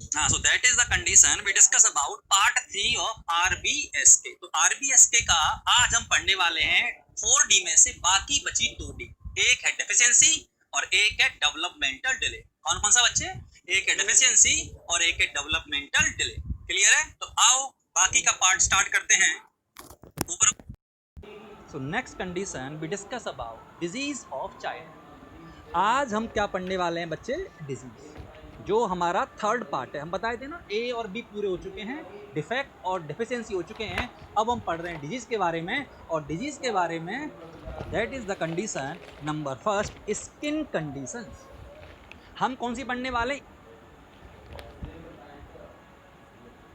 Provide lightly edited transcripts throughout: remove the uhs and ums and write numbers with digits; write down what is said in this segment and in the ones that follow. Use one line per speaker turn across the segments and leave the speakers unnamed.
हाँ, so that is the condition we discuss about part 3 of RBSK. तो RBSK का आज हम पढ़ने वाले हैं 4D में से बाकी बची 2D। एक है डेफिशिएंसी और एक है डेवलपमेंटल डिले। कौन कौन सा बच्चे? एक है डेफिशिएंसी और एक है डेवलपमेंटल डिले। क्लियर है? तो आओ बाकी का पार्ट स्टार्ट करते हैं। ऊपर so next condition we discuss about disease of child. आज हम क्या पढ़ने वाले हैं बच्चे? डिजीज, जो हमारा थर्ड पार्ट है। हम बताए थे ना, ए और बी पूरे हो चुके हैं, डिफेक्ट और डेफिशिएंसी हो चुके हैं। अब हम पढ़ रहे हैं डिजीज के बारे में, और डिजीज के बारे में that is the condition number first, skin conditions. हम कौन सी पढ़ने वाले?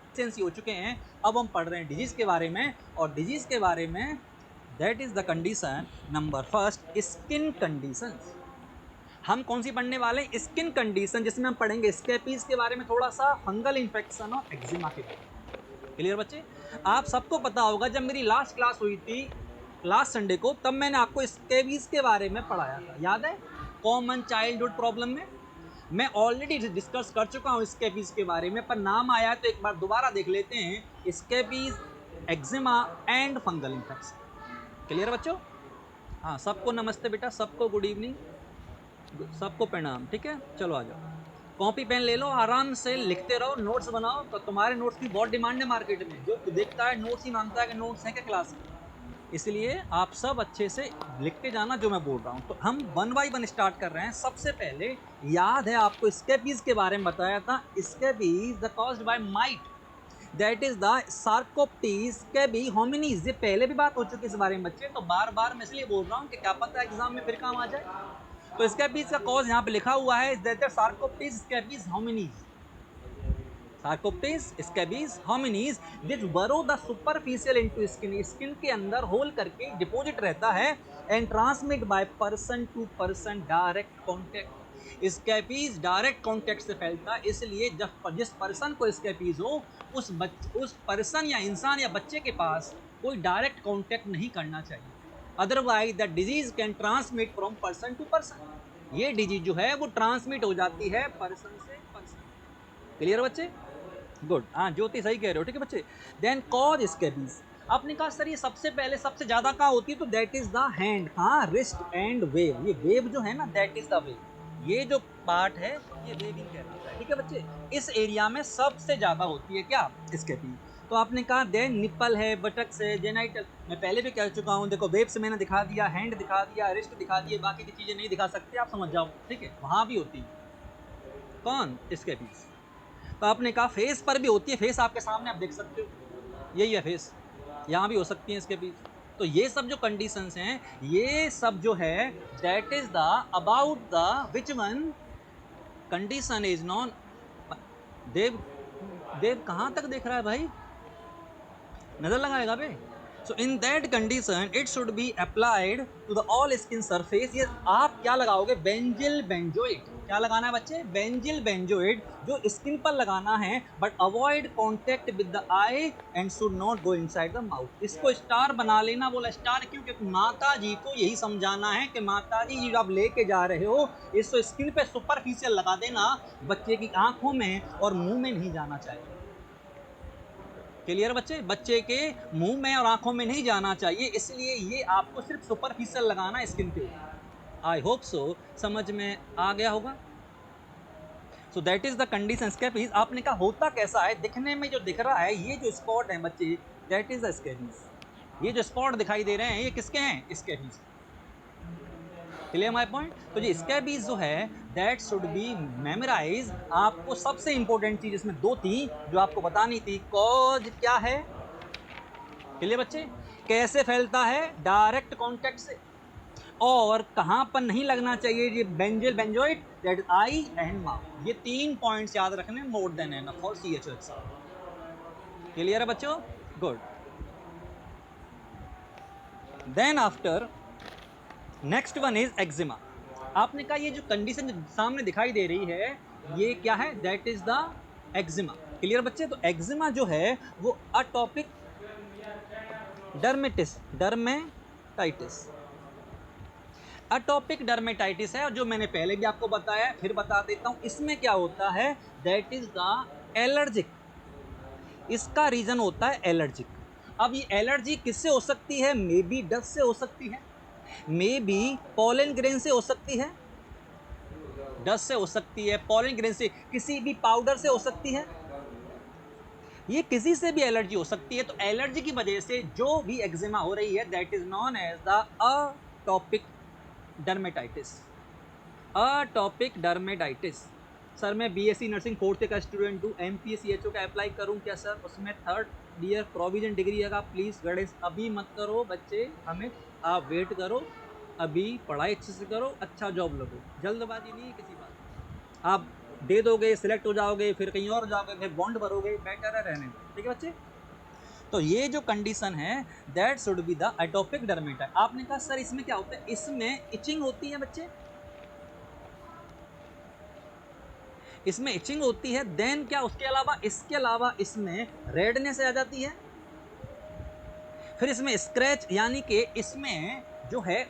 डेफिशिएंसी हो चुके हैं, अब हम पढ़ रहे हैं डिजीज के बारे में, और डिजीज के बारे में that is the condition number first, skin conditions. हम कौन सी पढ़ने वाले? स्किन कंडीशन, जिसमें हम पढ़ेंगे स्कैबीज के बारे में, थोड़ा सा फंगल इन्फेक्शन और एक्जिमा के बारे में। क्लियर बच्चे? आप सबको पता होगा, जब मेरी लास्ट क्लास हुई थी लास्ट संडे को, तब मैंने आपको स्कैबीज के बारे में पढ़ाया था, याद है? कॉमन चाइल्डहुड प्रॉब्लम में मैं ऑलरेडी डिस्कस कर चुका हूँ स्कैबीज के बारे में, पर नाम आया तो एक बार दोबारा देख लेते हैं। Scabies, eczema and fungal infection. Clear बच्चों? हाँ, सबको नमस्ते बेटा, सबको गुड इवनिंग, सबको प्रणाम। ठीक है, चलो आ जाओ, कॉपी पेन ले लो, आराम से लिखते रहो, नोट्स बनाओ। तो तुम्हारे नोट्स की बहुत डिमांड है मार्केट में, जो देखता है नोट्स ही मांगता है कि नोट्स है क्या क्लास में। इसलिए आप सब अच्छे से लिखते जाना जो मैं बोल रहा हूँ। तो हम 1 बाय 1 स्टार्ट कर रहे हैं। सबसे पहले याद है आपको स्कैबीज के बारे में बताया था। Scabies the caused by mite, that is the sarcoptes scabiei hominis. ये पहले भी बात हो चुकी है इस बारे में बच्चे, तो बार बार मैं इसलिए बोल रहा हूँ कि क्या पता एग्जाम में फिर काम आ जाए। तो स्कैबीज का कॉज यहाँ पे लिखा हुआ है, that sarcoptes scabies hominis. Sarcoptes scabies hominis which burrow the superficial into skin, skin के अंदर होल करके डिपॉजिट रहता है, and transmit by person to person direct contact. Scabies direct contact से फैलता है, इसलिए जब जिस पर्सन को स्कैबीज हो, उस पर्सन या इंसान या बच्चे के पास कोई डायरेक्ट कॉन्टेक्ट नहीं करना चाहिए। Otherwise the disease can transmit from person to person. ये डिजीज जो है वो ट्रांसमिट हो जाती है पर्सन से पर्सन। क्लियर बच्चे? गुड। हाँ, ज्योति सही कह रहे हो। ठीक है बच्चे। देन कॉज स्कैबीज, आपने कहा सर ये सबसे पहले सबसे ज्यादा कहाँ होती है? तो दैट इज द हैंड, हाँ, रिस्ट एंड वेव। ये वेव जो है ना, दैट इज द वेव, ये जो पार्ट है ये वेविंग कहलाता है। ठीक है बच्चे, इस एरिया में सबसे ज्यादा होती है क्या? स्कैबीज। तो आपने कहा देन निप्पल है, बटक्स है, जेनाइटल, मैं पहले भी कह चुका हूँ। देखो वेब से मैंने दिखा दिया, हैंड दिखा दिया, रिस्ट दिखा दिए, बाकी की चीजें नहीं दिखा सकते, आप समझ जाओ। ठीक है, वहां भी होती है। कौन? स्कैबीज। तो आपने कहा फेस पर भी होती है, फेस आपके सामने आप देख सकते हो, यही है फेस, यहाँ भी हो सकती है इसके बीच। तो ये सब जो कंडीशंस हैं, ये सब जो है that is the about the which one condition is known. Dev, Dev कहाँ तक देख रहा है भाई? नजर लगाएगा बे। So in that condition it should be applied to the all skin surface. ये आप क्या लगाओगे? Benzyl benzoate. क्या लगाना है बच्चे? बेंजिल बेंजोइट, जो स्किन पर लगाना है, but avoid contact with the I and should not go inside the mouth. इसको स्टार बना लेना। बोला स्टार क्यों? क्योंकि माता जी को यही समझाना है कि माता जी जो आप लेके जा रहे हो, इसको स्किन पे सुपरफिशियल लगा देना, बच्चे की आंखों में और मुंह में नहीं जाना चाहिए। क्लियर बच्चे? बच्चे के मुंह में और आंखों में नहीं जाना चाहिए, इसलिए ये आपको सिर्फ सुपरफिशियल लगाना है स्किन पे। आई होप सो समझ में आ गया होगा। सो that is the condition scabies. आपने कहा होता कैसा है? दिखने में जो दिख रहा है, ये जो स्पॉट है बच्चे, दैट इज द स्कैबीज। ये जो स्पॉट दिखाई दे रहे हैं, ये किसके हैं? स्कैबीज। Clear my point? तो ये स्कैबीज जो है दैट शुड बी मेमोराइज। आपको सबसे इंपॉर्टेंट चीज इसमें दो थी जो आपको बतानी थी। कॉज क्या है? क्लियर बच्चे? कैसे फैलता है? डायरेक्ट कॉन्टेक्ट से। और कहां पर नहीं लगना चाहिए? ये benzyl benzoate, that is eye and mouth. ये 3 पॉइंट्स याद रखने, more than enough for CHO exam. Clear है बच्चों? Good. Then after next one is eczema. आपने कहा ये जो कंडीशन जो सामने दिखाई दे रही है, ये क्या है? That is the eczema. Clear बच्चे? तो एक्जिमा जो है वो अटॉपिक डर्मेटिस, डर्मेटाइटिस, अटॉपिक डर्मेटाइटिस है। और जो मैंने पहले भी आपको बताया, फिर बता देता हूं, इसमें क्या होता है? दैट इज द एलर्जिक, इसका रीजन होता है एलर्जिक। अब ये एलर्जी किससे हो सकती है? मे बी डस्ट से हो सकती है, मे बी पॉलन ग्रेन से हो सकती है, डस्ट से हो सकती है, पॉलन ग्रेन से, किसी भी पाउडर से हो सकती है, ये किसी से भी एलर्जी हो सकती है। तो एलर्जी की वजह से जो भी एक्जिमा हो रही है that is known as the atopic dermatitis. Atopic dermatitis. Sir मैं बीएससी नर्सिंग फोर्थ का स्टूडेंट हूँ, एमपीएससीएचओ का अप्लाई करूँ क्या सर? उसमें थर्ड ईयर प्रोविजन डिग्री है। प्लीज गणेश अभी मत करो बच्चे, हमें आप वेट करो, अभी पढ़ाई अच्छे से करो, अच्छा जॉब लगो, जल्दबाजी नहीं है किसी बात की। आप दे दोगे, सिलेक्ट हो जाओगे, फिर कहीं और जाओगे, फिर बॉन्ड भरोगे, बेटर है रहने दो, ठीक है बच्चे। तो ये जो कंडीशन है that should be the atopic dermatitis. आपने कहा सर इसमें क्या होता है? इसमें इचिंग होती है बच्चे, इसमें इचिंग होती है, देन क्या उसके अलावा, इसके अलावा इसमें रेडनेस आ जाती है, फिर इसमें स्क्रैच यानी कि इसमें जो है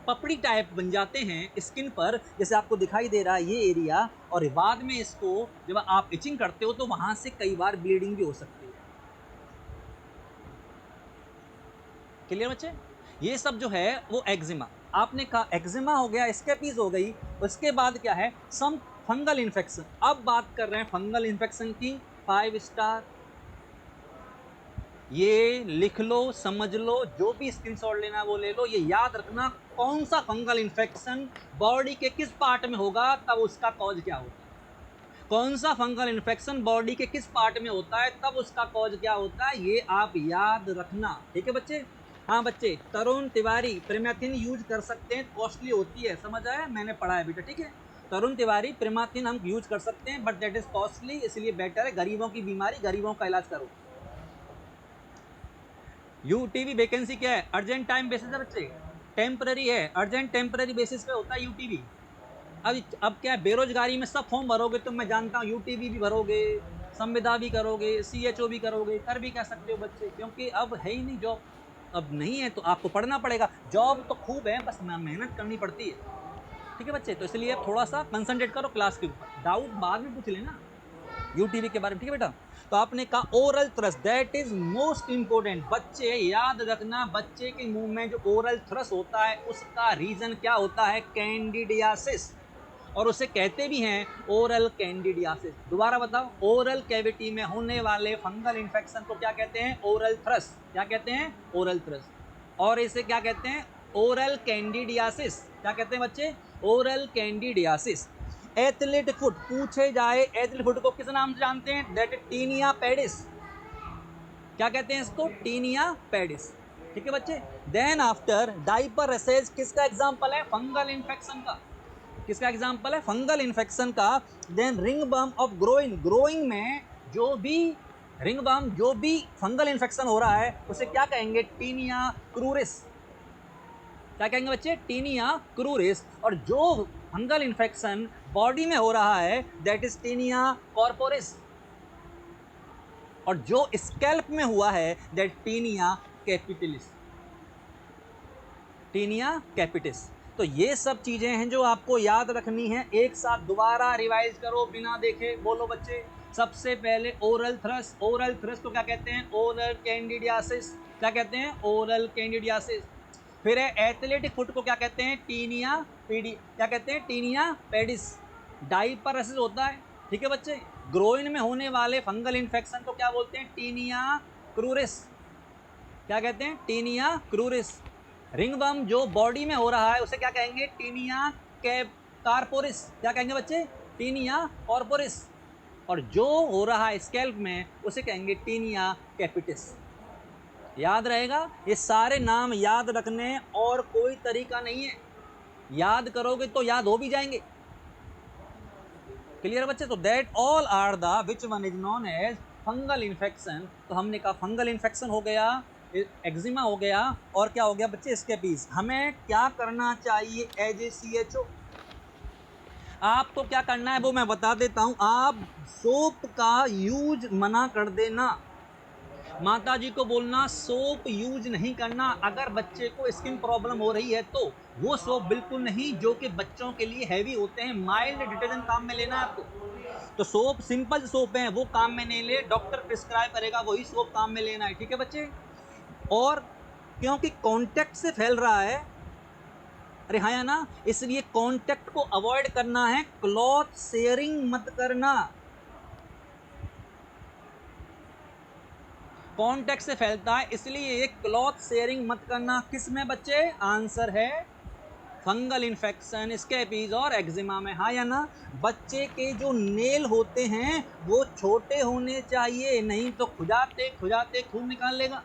पपड़ी टाइप बन जाते हैं स्किन पर, जैसे आपको दिखाई दे रहा है ये एरिया, और बाद में इसको जब आप इचिंग करते हो तो वहां से कई बार ब्लीडिंग भी हो सकती है। क्लियर बच्चे? ये सब जो है वो एक्जिमा। आपने कहा एक्जिमा हो गया, स्कैबीज हो गई, उसके बाद क्या है? सम फंगल इन्फेक्शन। अब बात कर रहे हैं फंगल इन्फेक्शन की। 5 स्टार, ये लिख लो, समझ लो, जो भी स्क्रीनशॉट लेना वो ले लो, ये याद रखना कौन सा फंगल इन्फेक्शन बॉडी के किस पार्ट में होगा तब उसका कॉज क्या होता है, कौन सा फंगल इन्फेक्शन बॉडी के किस पार्ट में होता है तब उसका कॉज क्या होता है, ये आप याद रखना, ठीक है बच्चे। हाँ बच्चे, तरुण तिवारी प्रिमेथिन यूज कर सकते हैं, कॉस्टली होती है, समझ आया, मैंने पढ़ा है बेटा, ठीक है। तरुण तिवारी प्रिमेथिन हम यूज कर सकते हैं बट दैट इज कॉस्टली, इसलिए बेटर है गरीबों की बीमारी गरीबों का इलाज करो। यूटीवी वैकेंसी क्या है? अर्जेंट टाइम बेसिस है बच्चे, टेम्पररी है, अर्जेंट टेम्पररी बेसिस पे होता है यूटीवी। अब क्या है, बेरोजगारी में सब फॉर्म भरोगे तो मैं जानता हूँ यूटीवी भी भरोगे, संविदा भी करोगे, सीएचओ भी करोगे, कर भी कह सकते हो बच्चे, क्योंकि अब है ही नहीं जॉब, अब नहीं है तो आपको पढ़ना पड़ेगा। जॉब तो खूब है, बस मेहनत करनी पड़ती है, ठीक है बच्चे। तो इसलिए थोड़ा सा कंसंट्रेट करो क्लास के ऊपर, डाउट बाद में पूछ लेना यूटीवी के बारे में, ठीक है बेटा। तो आपने कहा oral thrust that is most important. बच्चे याद रखना, बच्चे के मुंह में जो ओरल थ्रस्ट होता है उसका रीजन क्या होता है? कैंडिडियासिस, और उसे कहते भी हैं ओरल कैंडिडियासिस। दोबारा बताओ, ओरल कैविटी में होने वाले फंगल इन्फेक्शन को क्या कहते हैं? Oral thrust. क्या कहते हैं? Oral thrust. और इसे क्या कहते हैं? Oral candidiasis. क्या कहते हैं बच्चे? Oral candidiasis. एथलीट फुट पूछे जाए, एथलीट फुट को किस नाम से जानते हैं? That is tinea pedis. क्या कहते हैं इसको? टीनिया पेडिस, ठीक है बच्चे। देन आफ्टर डाइपर रैशेज किसका एग्जांपल है? फंगल इन्फेक्शन का। किसका एग्जांपल है? फंगल इन्फेक्शन का। Then ring bum of groin, groin में जो भी रिंग बम, जो भी फंगल इन्फेक्शन हो रहा है उसे क्या कहेंगे? Tinea cruris. क्या कहेंगे बच्चे? Tinea cruris. और जो फंगल इन्फेक्शन बॉडी में हो रहा है दैट इज टीनिया कॉर्पोरिस। और जो स्कैल्प में हुआ है that tinea capitalis. Tinea capitis. तो ये सब चीजें हैं जो आपको याद रखनी है। एक साथ दोबारा रिवाइज करो बिना देखे, बोलो बच्चे। सबसे पहले ओरल थ्रस्ट, ओरल थ्रस्ट को क्या कहते हैं? Oral candidiasis. क्या कहते हैं? Oral candidiasis. फिर है एथलेटिक फुट को क्या कहते हैं? टीनिया पेडी। क्या कहते हैं? Tinea pedis. डाइपरसिस होता है, ठीक है बच्चे। ग्रोइन में होने वाले फंगल इन्फेक्शन को क्या बोलते हैं? Tinea cruris. क्या कहते हैं? Tinea cruris. रिंग बम जो बॉडी में हो रहा है उसे क्या कहेंगे? Tinea corporis. क्या कहेंगे बच्चे? Tinea corporis. और जो हो रहा है स्कैल्प में उसे कहेंगे टीनिया कैपिटिस। याद रहेगा, ये सारे नाम याद रखने और कोई तरीका नहीं है, याद करोगे तो याद हो भी जाएंगे। क्लियर बच्चे? तो that all are the which one is known as fungal infection. तो हमने कहा फंगल इन्फेक्शन हो गया, एक्जिमा हो गया, और क्या हो गया बच्चे? स्कैबीज। हमें क्या करना चाहिए एज ए सीएचओ? आपको क्या करना है वो मैं बता देता हूं। आप सोप का यूज मना कर देना, माता जी को बोलना सोप यूज नहीं करना। अगर बच्चे को स्किन प्रॉब्लम हो रही है तो वो सोप बिल्कुल नहीं जो कि बच्चों के लिए हैवी होते हैं, माइल्ड डिटर्जेंट काम में लेना है आपको। तो सोप सिंपल सोप है वो काम में नहीं ले, डॉक्टर प्रिस्क्राइब करेगा वही सोप काम में लेना है, ठीक है बच्चे। और क्योंकि कांटेक्ट से फैल रहा है, अरे हाँ या ना, इसलिए कांटेक्ट को अवॉइड करना है, क्लॉथ शेयरिंग मत करना। कांटेक्ट से फैलता है इसलिए क्लॉथ शेयरिंग मत करना। किस में बच्चे? आंसर है फंगल इन्फेक्शन, स्कैबीज और एक्जिमा में। हाँ या ना? बच्चे के जो नेल होते हैं वो छोटे होने चाहिए, नहीं तो खुजाते खुजाते खून निकाल लेगा।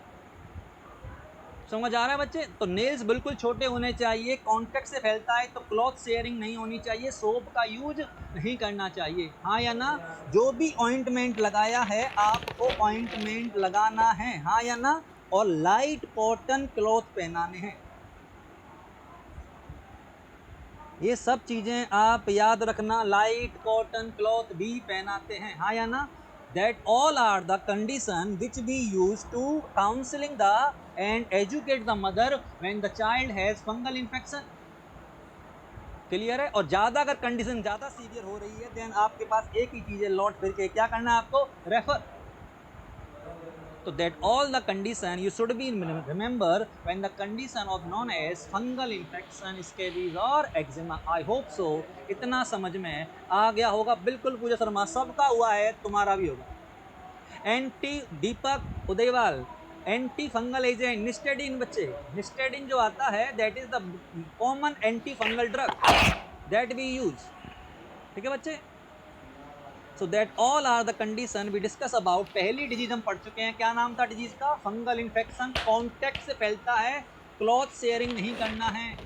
समझ आ रहा है बच्चे? तो नेल्स बिल्कुल छोटे होने चाहिए, कांटेक्ट से फैलता है तो क्लॉथ शेयरिंग नहीं होनी चाहिए, सोप का यूज नहीं करना चाहिए। हाँ या ना? जो भी ऑइंटमेंट लगाया है आपको ऑइंटमेंट लगाना है, हाँ या ना? और लाइट कॉटन क्लॉथ पहनाने हैं। ये सब चीजें आप याद रखना, लाइट कॉटन क्लॉथ भी पहनाते हैं, हाँ या ना? That all are the condition which we use to counseling the and educate the mother when the child has fungal infection. Clear है? और ज्यादा अगर कंडीशन ज्यादा सीवियर हो रही है देन आपके पास एक ही चीज है, लौट फिर के क्या करना है आपको? Refer. So that all the condition you should be remember when the condition of known as fungal infection, scabies और eczema. I hope so इतना समझ में आ गया होगा। बिल्कुल पूजा शर्मा, सबका हुआ है, तुम्हारा भी होगा। एंटी दीपक उदयवाल, एंटी फंगल एजेंट निस्टेडिन। बच्चे निस्टेडिन जो आता है that is the common anti fungal drug that we use, ठीक है बच्चे। So that all are the condition we discuss about. पहली डिजीज हम पढ़ चुके हैं, क्या नाम था डिजीज का? फंगल इन्फेक्शन, कॉन्टेक्ट से फैलता है, क्लॉथ शेयरिंग नहीं करना है,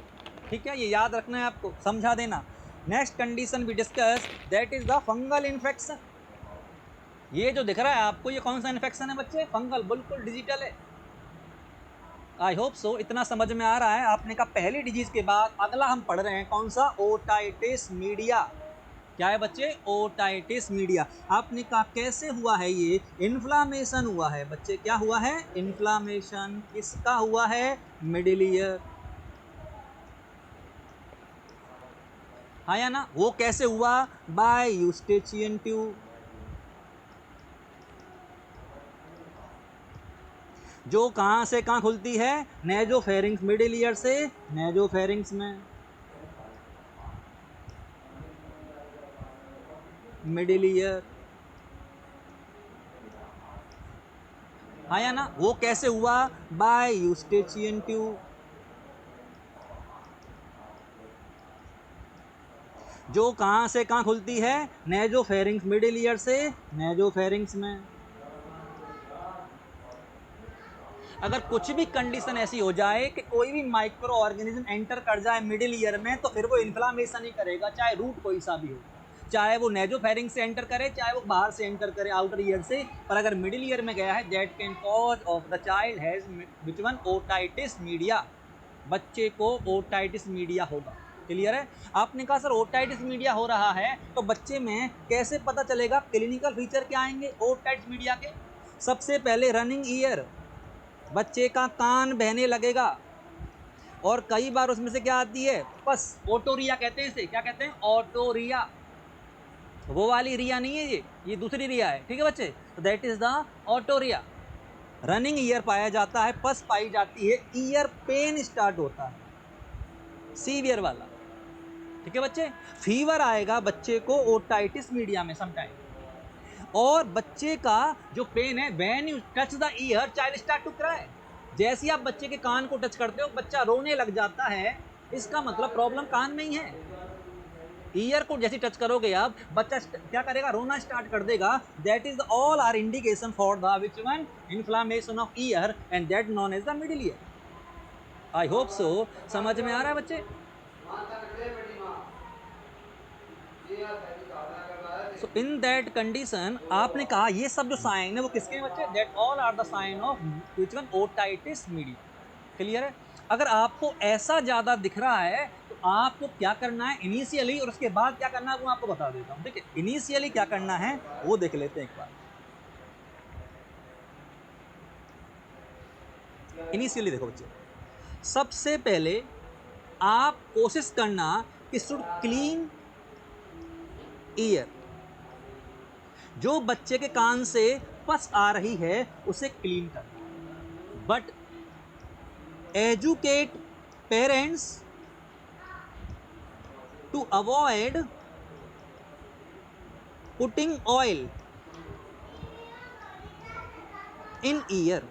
ठीक है, ये याद रखना है आपको, समझा देना। Next condition we discuss that is the fungal infection. ये जो दिख रहा है आपको ये कौन सा इन्फेक्शन है बच्चे? फंगल, बिल्कुल डिजिटल है। आई होप सो इतना समझ में आ रहा है। आपने कहा पहली डिजीज के बाद अगला हम पढ़ रहे हैं कौन सा? Otitis media. क्या है बच्चे? Otitis media. आपने कहा कैसे हुआ है ये? इन्फ्लामेशन हुआ है बच्चे। क्या हुआ है? इन्फ्लामेशन। किसका हुआ है? Middle ear. हाँ या ना? वो कैसे हुआ? By eustachian tube. जो कहां से कहां खुलती है? नेजोफेरिंक्स, मिडिल ईयर से नेजोफेरिंक्स में, मिडिल ईयर। हाँ या ना? वो कैसे हुआ? By eustachian tube. जो कहां से कहां खुलती है? नेजोफेरिंक्स, मिडिल ईयर से नेजोफेरिंक्स में। अगर कुछ भी कंडीशन ऐसी हो जाए कि कोई भी माइक्रो ऑर्गेनिज्म एंटर कर जाए मिडिल ईयर में तो फिर वो इन्फ्लामेशन ही करेगा, चाहे रूट कोई सा भी हो, चाहे वो नेजोफेरिंग से एंटर करे चाहे वो बाहर से एंटर करे आउटर ईयर से। पर अगर मिडिल ईयर में गया है that can cause of the child has which one? Otitis media. बच्चे को ओटाइटिस मीडिया होगा। क्लियर है? आपने कहा सर ओटाइटिस मीडिया हो रहा है तो बच्चे में कैसे पता चलेगा? क्लिनिकल फीचर क्या आएंगे ओटाइटिस मीडिया के? सबसे पहले रनिंग ईयर, बच्चे का कान बहने लगेगा, और कई बार उसमें से क्या आती है? पस। ओटोरिया कहते हैं इसे। क्या कहते हैं? ओटोरिया। वो वाली रिया नहीं है, ये दूसरी रिया है, ठीक है बच्चे। तो that is the otorrhoea. Running year पाया जाता है, पस पाई जाती है, ईयर पेन स्टार्ट होता है सीवियर वाला, ठीक है बच्चे। फीवर आएगा बच्चे को ओटाइटिस मीडिया में समटाइम। और बच्चे का जो पेन है, when you touch the ear child start to cry. जैसे ही आप बच्चे के कान को टच करते हो बच्चा रोने लग जाता है, इसका मतलब प्रॉब्लम कान में ही है। ईयर को जैसे टच करोगे आप बच्चा क्या करेगा? रोना स्टार्ट कर देगा। That is all are indication for the which one? Inflammation of ear and that known as the middle ear. I hope so समझ में आ रहा है बच्चे? सो इन दैट कंडीशन आपने कहा ये सब जो साइन है वो किसके हैं बच्चे? That all are the sign of which one? Otitis media. Clear है? अगर आपको ऐसा ज्यादा दिख रहा है तो आपको क्या करना है इनिशियली, और उसके बाद क्या करना है वो आपको बता देता हूं। ठीक है, इनिशियली क्या करना है वो देख लेते हैं एक बार। इनिशियली देखो बच्चे, सबसे पहले आप कोशिश करना कि शुड क्लीन ईयर। जो बच्चे के कान से पस आ रही है उसे क्लीन करना, but educate parents to avoid putting oil in ear.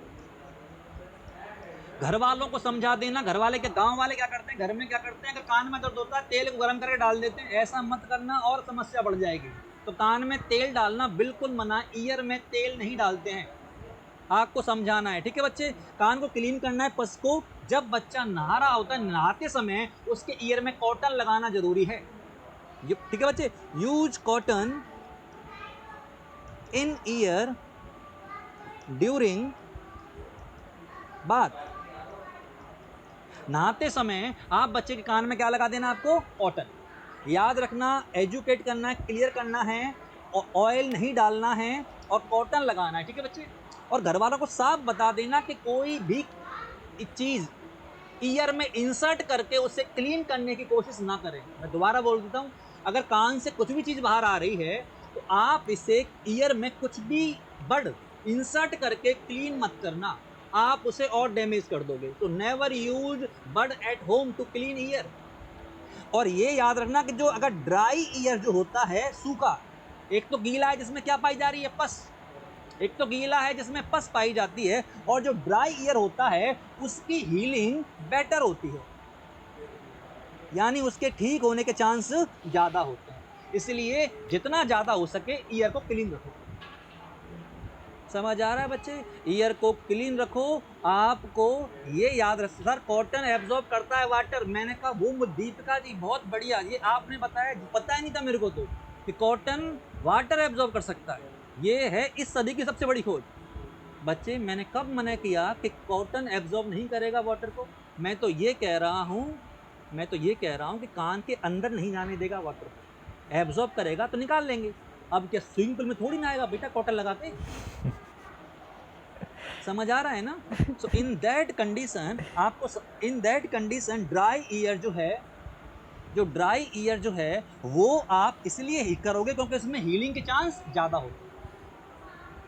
घर वालों को समझा देना, घर वाले क्या, गांव वाले क्या करते हैं, घर में क्या करते हैं, अगर कान में दर्द होता है तेल को गर्म करके डाल देते हैं, ऐसा मत करना और समस्या बढ़ जाएगी। तो कान में तेल डालना बिल्कुल मना, ईयर में तेल नहीं डालते हैं, आपको समझाना है, ठीक है बच्चे। कान को क्लीन करना है, पस को जब बच्चा नहा रहा होता है, नहाते समय उसके ईयर में कॉटन लगाना जरूरी है, ठीक है बच्चे। Use cotton in year during bath. नहाते समय आप बच्चे के कान में क्या लगा देना, आपको कॉटन। याद रखना, एजुकेट करना है, क्लियर करना है, ऑयल नहीं डालना है और कॉटन लगाना है, ठीक है बच्चे। और घर वालों को साफ बता देना कि कोई भी चीज ईयर में इंसर्ट करके उसे क्लीन करने की कोशिश ना करें। मैं दोबारा बोल देता हूं, अगर कान से कुछ भी चीज बाहर आ रही है तो आप इसे ईयर में कुछ भी बड इंसर्ट करके क्लीन मत करना, आप उसे और डैमेज कर दोगे। तो never use bud at home to clean ear. और ये याद रखना कि जो अगर ड्राई ईयर जो होता है, सूखा, एक तो गीला है जिसमें क्या पाई जा रही है, पस, एक तो गीला है जिसमें पस पाई जाती है, और जो ड्राई ईयर होता है उसकी हीलिंग बेटर होती है, यानी उसके ठीक होने के चांस ज्यादा होते हैं। इसलिए जितना ज्यादा हो सके ईयर को क्लीन रखो। समझ आ रहा है बच्चे, ईयर को क्लीन रखो। आपको ये याद रख, सर कॉटन एब्जॉर्ब करता है वाटर, मैंने कहा वो दीपिका जी बहुत बढ़िया, ये आपने बताया, पता ही नहीं था मेरे को तो कि कॉटन वाटर एब्जॉर्ब कर सकता है। ये है इस सदी की सबसे बड़ी खोज। बच्चे मैंने कब मना किया कि कॉटन एब्जॉर्ब नहीं करेगा वाटर को? मैं तो ये कह रहा हूं कि कान के अंदर नहीं जाने देगा वाटर को, एब्जॉर्ब करेगा तो निकाल लेंगे। अब क्या स्विमिंग पूल में थोड़ी ना आएगा बेटा कॉटन लगा के, समझ आ रहा है ना। सो इन दैट कंडीशन आपको, इन दैट कंडीशन ड्राई ईयर जो है, जो ड्राई ईयर जो है वो आप इसलिए ही करोगे क्योंकि उसमें हीलिंग के चांस ज्यादा होते हैं,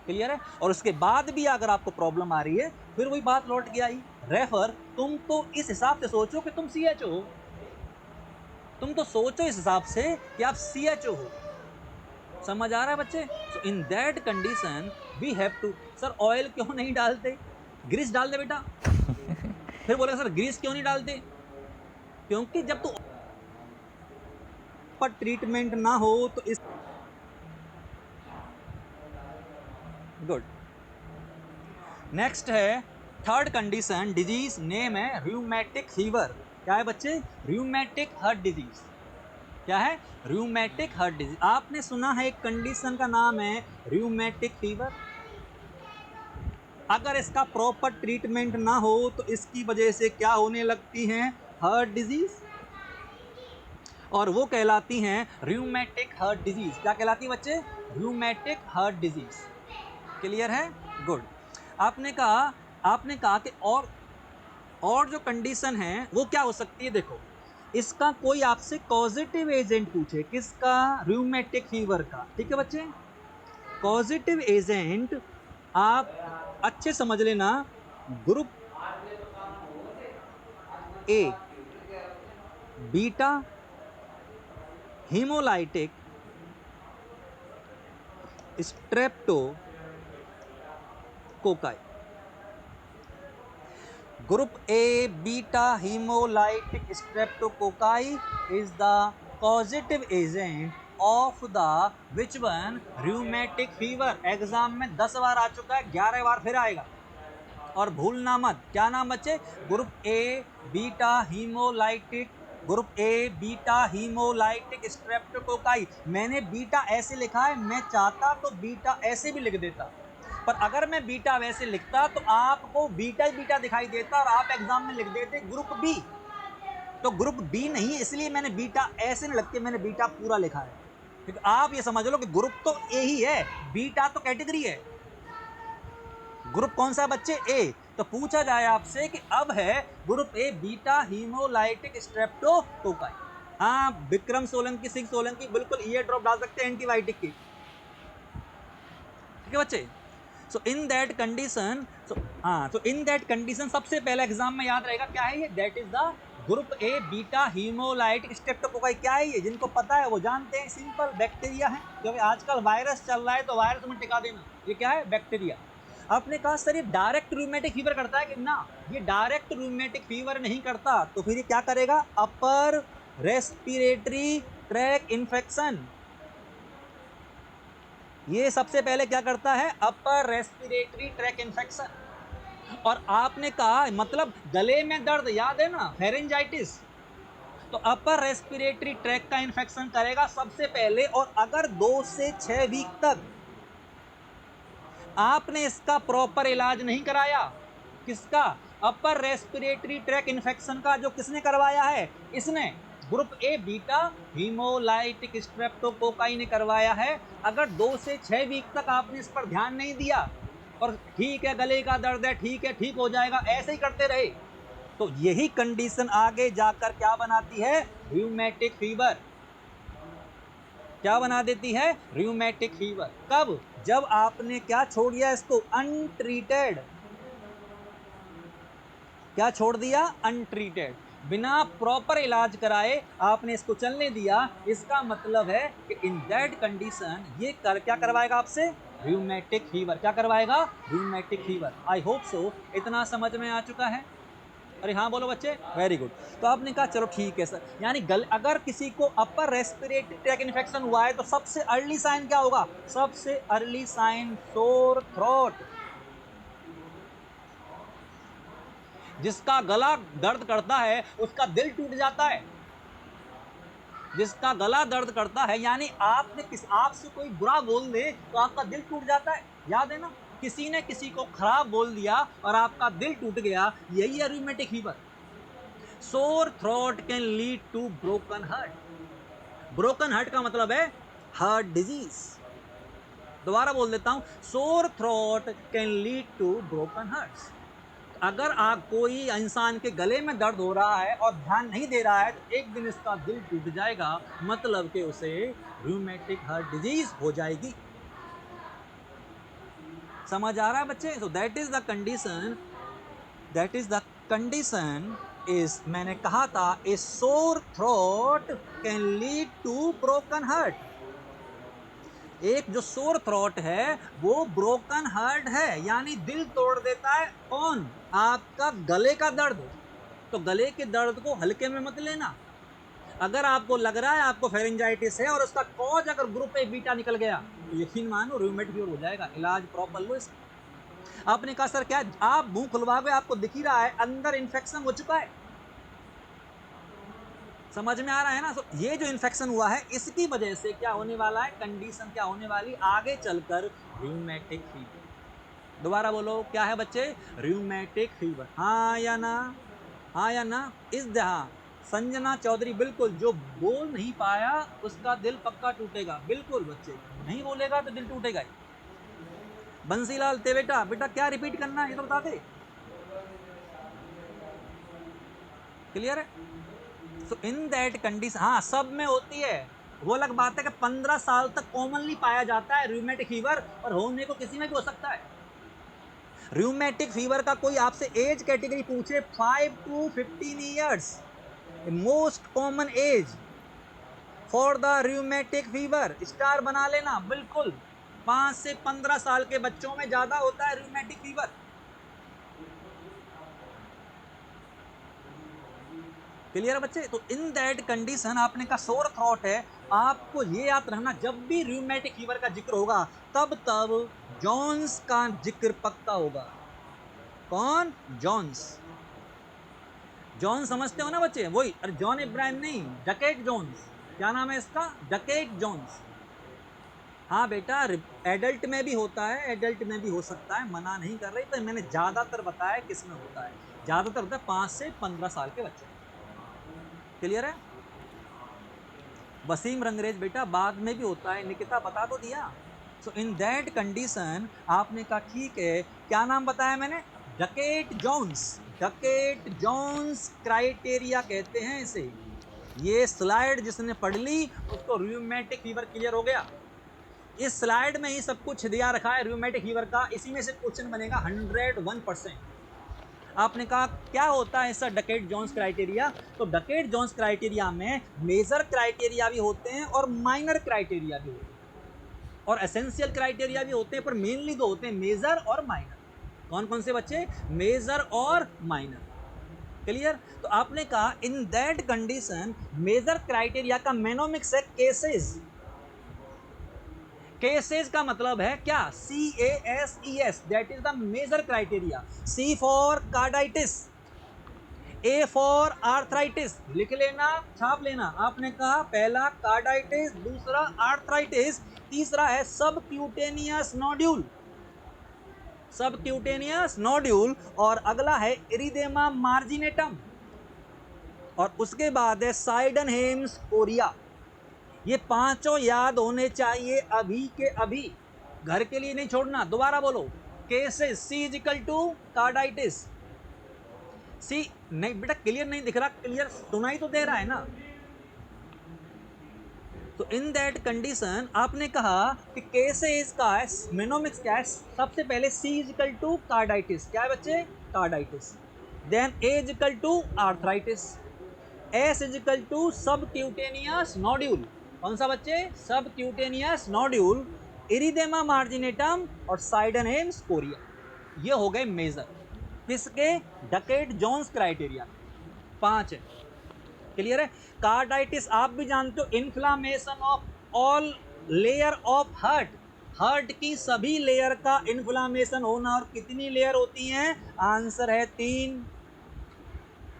क्लियर है। और उसके बाद भी अगर आपको प्रॉब्लम आ रही है, फिर वही बात लौट के आई, रेफर, तुम तो इस हिसाब से सोचो कि तुम सीएचओ हो, तुम तो सोचो इस हिसाब से कि आप सीएचओ हो। समझ आ रहा है बच्चे। So in that condition we have to, sir oil क्यों नहीं डालते, ग्रीस डाल दे बेटा। फिर बोले सर ग्रीस क्यों नहीं डालते, क्योंकि जब तू पर ट्रीटमेंट ना हो तो इस, गुड। नेक्स्ट है थर्ड कंडीशन, डिजीज नेम है रूमेटिक फीवर। क्या है बच्चे, रूमेटिक हार्ट डिजीज। क्या है, रूमेटिक हार्ट डिजीज। आपने सुना है एक कंडीशन का नाम है रूमेटिक फीवर। अगर इसका प्रॉपर ट्रीटमेंट ना हो तो इसकी वजह से क्या होने लगती हैं, हार्ट डिजीज, और वो कहलाती हैं रूमेटिक हार्ट डिजीज। क्या कहलाती है बच्चे, रूमेटिक हार्ट डिजीज। क्लियर है, गुड। आपने कहा कि और जो कंडीशन है वो क्या हो सकती है, देखो इसका कोई आपसे कॉजेटिव एजेंट पूछे, किसका, रूमेटिक फीवर का, ठीक है बच्चे। कॉजेटिव एजेंट आप अच्छे समझ लेना, group A beta haemolytic streptococci. Group A beta hemolytic streptococci is the causative agent of the which one, rheumatic fever। Exam में 10 बार आ चुका है, 11 बार फिर आएगा, और भूलना मत। क्या नाम बच्चे, group A beta haemolytic, group A beta haemolytic streptococci. मैंने बीटा ऐसे लिखा है, मैं चाहता तो बीटा ऐसे भी लिख देता, पर अगर मैं बीटा वैसे लिखता तो आपको बीटा ही बीटा दिखाई देता और आप एग्जाम में लिख देते ग्रुप बी। तो ग्रुप बी नहीं, इसलिए मैंने बीटा ऐसे नहीं लिख के मैंने बीटा पूरा लिखा है, क्योंकि आप ये समझ लो कि ग्रुप तो ए ही है, बीटा तो कैटेगरी है। ग्रुप कौन सा है बच्चे, ए। तो पूछा जाए आपसे कि अब है group A beta haemolytic streptococci, हाँ विक्रम सोलंकी, सिंह सोलंकी बिल्कुल ईयर ड्रॉप डाल सकते हैं एंटीबायोटिक की। ठीक है बच्चे। सो इन दैट कंडीशन, तो इन दैट कंडीशन सबसे पहले एग्जाम में याद रहेगा क्या है ये, that is the group A beta haemolytic streptococci. क्या है ये, जिनको पता है वो जानते हैं, सिंपल बैक्टीरिया है, क्योंकि आजकल वायरस चल रहा है तो वायरस में टिका देना, ये क्या है, बैक्टीरिया। आपने कहा सर ये डायरेक्ट रूमेटिक फीवर करता है कि ना, ये डायरेक्ट रूमेटिक फीवर नहीं करता, तो फिर ये क्या करेगा, अपर रेस्पिरेटरी ट्रैक इन्फेक्शन। ये सबसे पहले क्या करता है, अपर रेस्पिरेटरी ट्रैक इन्फेक्शन। और आपने कहा मतलब गले में दर्द, याद है ना, फेरेंजाइटिस, तो अपर रेस्पिरेटरी ट्रैक का इन्फेक्शन करेगा सबसे पहले। और अगर 2 से 6 वीक तक आपने इसका प्रॉपर इलाज नहीं कराया, किसका, अपर रेस्पिरेटरी ट्रैक इन्फेक्शन का, जो किसने करवाया है, इसने group A beta haemolytic streptococci ने करवाया है। अगर 2 से 6 वीक तक आपने इस पर ध्यान नहीं दिया और ठीक है गले का दर्द है, ठीक है ठीक हो जाएगा, ऐसे ही करते रहे, तो यही कंडीशन आगे जाकर क्या बनाती है, रूमेटिक फीवर। क्या बना देती है, रूमेटिक फीवर। कब, जब आपने क्या छोड़ दिया इसको, अनट्रीटेड। क्या छोड़ दिया, अनट्रीटेड, बिना प्रॉपर इलाज कराए आपने इसको चलने दिया। इसका मतलब है कि इन दैट कंडीशन ये क्या करवाएगा आपसे, रूमेटिक फीवर। क्या करवाएगा, रूमेटिक फीवर। आई होप सो इतना समझ में आ चुका है। अरे हाँ बोलो बच्चे, वेरी गुड। तो आपने कहा चलो ठीक है सर, यानी अगर किसी को अपर रेस्पिरेटरी ट्रैक इन्फेक्शन हुआ है तो सबसे अर्ली साइन क्या होगा, सबसे अर्ली साइन सोर थ्रोट। जिसका गला दर्द करता है उसका दिल टूट जाता है, जिसका गला दर्द करता है, यानी आपने आपसे कोई बुरा बोल दे तो आपका दिल टूट जाता है, याद है ना, किसी ने किसी को खराब बोल दिया और आपका दिल टूट गया, यही है rheumatic fever. Sore throat can lead to broken heart. Broken heart का मतलब है हार्ट डिजीज। दोबारा बोल देता हूं, sore throat can lead to broken heart. अगर आप कोई इंसान के गले में दर्द हो रहा है और ध्यान नहीं दे रहा है तो एक दिन इसका दिल टूट जाएगा, मतलब कि उसे रूमेटिक हार्ट डिजीज हो जाएगी। समझ आ रहा है बच्चे। So that is the condition, that is the condition is, मैंने कहा था, a sore throat can lead to broken heart. एक जो सोर थ्रोट है वो ब्रोकन हार्ट है, यानी दिल तोड़ देता है। कौन, आपका गले का दर्द। तो गले के दर्द को हल्के में मत लेना। अगर आपको लग रहा है आपको फेरेंजाइटिस है और उसका कॉज अगर ग्रुप ए बीटा निकल गया तो यकीन मानो रूमेटिक फीवर हो जाएगा, इलाज प्रॉपर लो इसका। आपने कहा सर क्या, आप मुंह खुलवाओगे आपको दिख ही रहा है अंदर इन्फेक्शन हो चुका है, समझ में आ रहा है ना। तो ये जो इन्फेक्शन हुआ है इसकी वजह से क्या होने वाला है, कंडीशन क्या होने वाली आगे चलकर, रूमेटिक फीवर। दोबारा बोलो क्या है बच्चे, रूमेटिक फीवर। हाँ या ना, हाँ या ना, इस दहा संजना चौधरी, बिल्कुल, जो बोल नहीं पाया उसका दिल पक्का टूटेगा, बिल्कुल बच्चे, नहीं बोलेगा तो दिल टूटेगा ही। बंसीलाल तेवेटा, बेटा क्या रिपीट करना है ये तो बता दे, क्लियर है। सो इन दैट कंडीशन, हाँ सब में होती है, वो अलग बात है कि 15 साल तक कॉमनली पाया जाता है रूमेटिक फीवर, और होने को किसी में भी हो सकता है। रूमेटिक फीवर का कोई आपसे एज कैटेगरी पूछे, 5 to 15 years most common age for the rheumatic fever, star बना लेना बिल्कुल। 5 से 15 साल के बच्चों में ज्यादा होता है रूमेटिक फीवर, क्लियर है बच्चे। तो इन दैट कंडीशन, आपने का सोर थ्रोट है, आपको ये याद रखना जब भी रूमेटिक फीवर का जिक्र होगा तब तब जॉन्स का जिक्र पक्का होगा। कौन, जॉन्स। जॉन समझते हो ना बच्चे, वही, अरे जॉन इब्राहिम नहीं, डकेट जोन्स। क्या नाम है इसका, डकेट जोन्स। हाँ बेटा, एडल्ट में भी होता है, एडल्ट में भी हो सकता है, मना नहीं कर रही, पर मैंने ज्यादातर बताया किस में होता है, ज्यादातर होता है 5 से 15 साल के बच्चे, क्लियर है। वसीम रंगरेज, बेटा बाद में भी होता है, निकिता बता तो दिया। सो इन दैट कंडीशन आपने कहा ठीक है, क्या नाम बताया मैंने, Duckett Jones. Duckett Jones criteria कहते हैं इसे। ये स्लाइड जिसने पढ़ ली उसको रूमेटिक फीवर क्लियर हो गया। इस स्लाइड में ही सब कुछ दिया रखा है रूमेटिक फीवर का, इसी में से क्वेश्चन बनेगा 101%। आपने कहा क्या होता है सर डकेट जोन्स क्राइटेरिया? तो डकेट जोन्स क्राइटेरिया में मेजर क्राइटेरिया भी होते हैं और माइनर क्राइटेरिया भी होते हैं और एसेंशियल क्राइटेरिया भी होते हैं, पर मेनली दो होते हैं, मेजर और माइनर। कौन कौन से बच्चे? मेजर और माइनर। क्लियर? तो आपने कहा in that condition major criteria का मेनोमिक्स है केसेस। केसेस का मतलब है क्या? CASES, that is the major criteria. C for carditis, A for arthritis, लिख लेना, छाप लेना। आपने कहा पहला कार्डाइटिस, दूसरा आर्थराइटिस, तीसरा है सबक्यूटेनियस नोड्यूल, सबक्यूटेनियस नोड्यूल, और अगला है इरिदेमा मार्जिनेटम, और उसके बाद है साइडनहेम्स कोरिया। ये पांचों याद होने चाहिए अभी के अभी, घर के लिए नहीं छोड़ना। दोबारा बोलो, केसेस C इजिकल टू कार्डाइटिस। सी नहीं बेटा, क्लियर नहीं दिख रहा? क्लियर सुनाई तो दे रहा है ना? तो इन दैट कंडीशन आपने कहा कि केसेस का मेनोमिक्स क्या है? सबसे पहले C इजिकल टू कार्डाइटिस, क्या है बच्चे? Carditis. Then A equal to arthritis, S equal to subcutaneous nodule. कौन सा बच्चे? सबक्यूटेनियस नोड्यूल, इरिदेमा मार्जिनेटम और साइडनहेम्स कोरिया। ये हो गए मेजर किसके? Duckett Jones criteria. 5 है। क्लियर है? कार्डाइटिस आप भी जानते हो, inflammation of all layer of heart, heart की सभी लेयर का इन्फ्लामेशन होना। और कितनी लेयर होती हैं? आंसर है 3।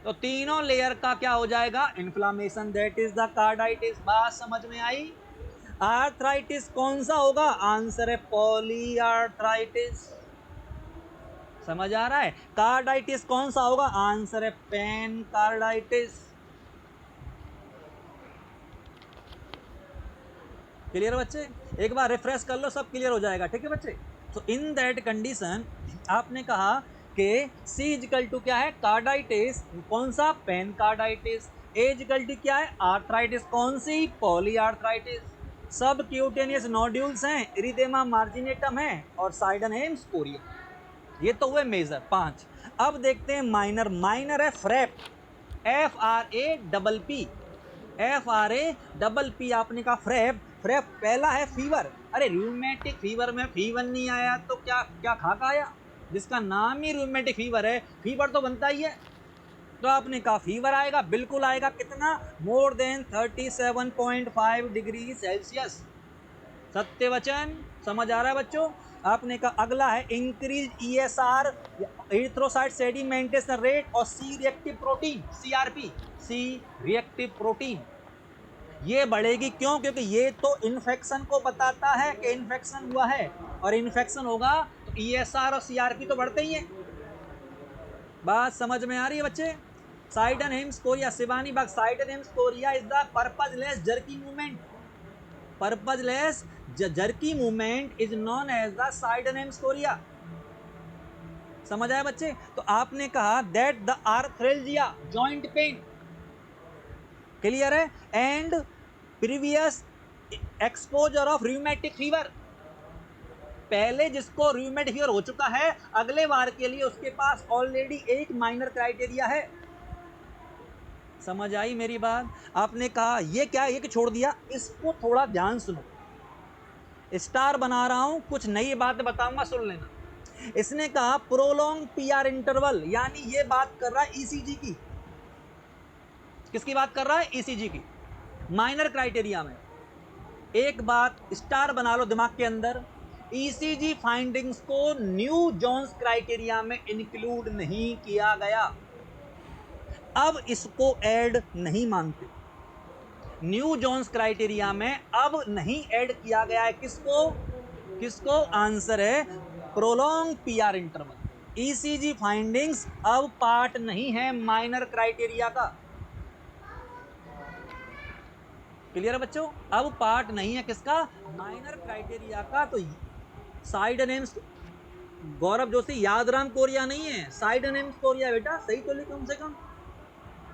तो तीनों लेयर का क्या हो जाएगा? Inflammation, that is the carditis. बात समझ में आई? आर्थराइटिस कौन सा होगा? आंसर है पॉलीआर्थराइटिस। समझ आ रहा है? कार्डाइटिस कौन सा होगा? आंसर है पेन कार्डाइटिस। क्लियर बच्चे? एक बार रिफ्रेश कर लो, सब क्लियर हो जाएगा। ठीक है बच्चे? तो इन दैट कंडीशन आपने कहा कि C इजिकल टू क्या है? कार्डाइटिस। कौन सा? Pancarditis. A equal to क्या है? आर्थराइटिस। कौन सी? पॉलीआर्थराइटिस। सब क्यूटेनियस नोड्यूल्स हैं, इरिदेमा मार्जिनेटम है और साइडनहेम्स कोरिया। ये तो हुए मेजर 5। अब देखते हैं माइनर। माइनर है फ्रैप, FRAPP, FRAPP। आपने कहा फ्रैप, फ्रैप पहला है फीवर। अरे रूमेटिक फीवर में फीवर नहीं आया तो क्या क्या खाका आया? जिसका नाम ही रूमेटिक फीवर है, फीवर तो बनता ही है। तो आपने कहा फीवर आएगा, बिल्कुल आएगा। कितना? More than 37.5 degree Celsius. सत्य वचन। समझ आ रहा है बच्चों? आपने कहा अगला है increase ESR, erythrocyte sedimentation rate, और C reactive protein, CRP, C reactive protein. ये बढ़ेगी क्यों? क्योंकि ये तो इन्फेक्शन को बताता है कि इन्फेक्शन हुआ है, और इन्फेक्शन होगा तो ESR और CRP तो बढ़ते ही हैं। बात समझ में आ रही है बच्चे? Sydenham's chorea, Shivani Bag, Sydenham's chorea is the purposeless jerky movement, purposeless jerky movement is known as the Sydenham's chorea. समझ आया बच्चे? तो आपने कहा that the arthralgia, joint pain, clear है, and previous exposure of rheumatic fever, पहले जिसको रूमेटिक फीवर हो चुका है, अगले बार के लिए उसके पास ऑलरेडी एक माइनर क्राइटेरिया है। समझ आई मेरी बात? आपने कहा ये क्या, ये छोड़ दिया, इसको थोड़ा ध्यान सुनो, स्टार बना रहा हूं, कुछ नई बातें बताऊंगा, सुन लेना। इसने कहा प्रोलॉन्ग PR इंटरवल, यानी ये बात कर रहा है ECG की। किसकी बात कर रहा है? ECG की। माइनर क्राइटेरिया में एक बात स्टार बना लो दिमाग के अंदर, ECG फाइंडिंग्स को न्यू जोन्स क्राइटेरिया में इंक्लूड नहीं किया गया। अब इसको ऐड नहीं मानते, न्यू जोन्स क्राइटेरिया में अब नहीं ऐड किया गया है। किसको? किसको? आंसर है prolong PR interval. ECG findings अब पार्ट नहीं है माइनर क्राइटेरिया का। क्लियर है बच्चों? अब पार्ट नहीं है किसका? माइनर क्राइटेरिया का। तो साइडनहेम्स, गौरव जोशी, यादराम कोरिया नहीं है, साइडनहेम्स कोरिया। बेटा सही तो लिख कम से कम।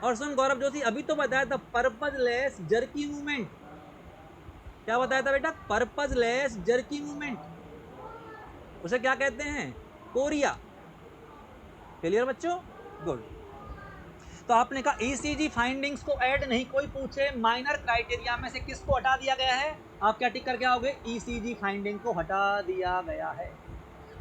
और सुन गौरव जोशी, अभी तो बताया था पर्पजलेस जर्की मूवमेंट, क्या बताया था बेटा? पर्पजलेस जर्की मूवमेंट, उसे क्या कहते हैं? कोरिया। क्लियर बच्चों? गुड। तो आपने कहा ईसीजी फाइंडिंग्स को ऐड नहीं कोई पूछे, माइनर क्राइटेरिया में से किसको हटा दिया गया है? आप क्या टिक करके आओगे? ईसीजी फाइंडिंग को हटा दिया गया है।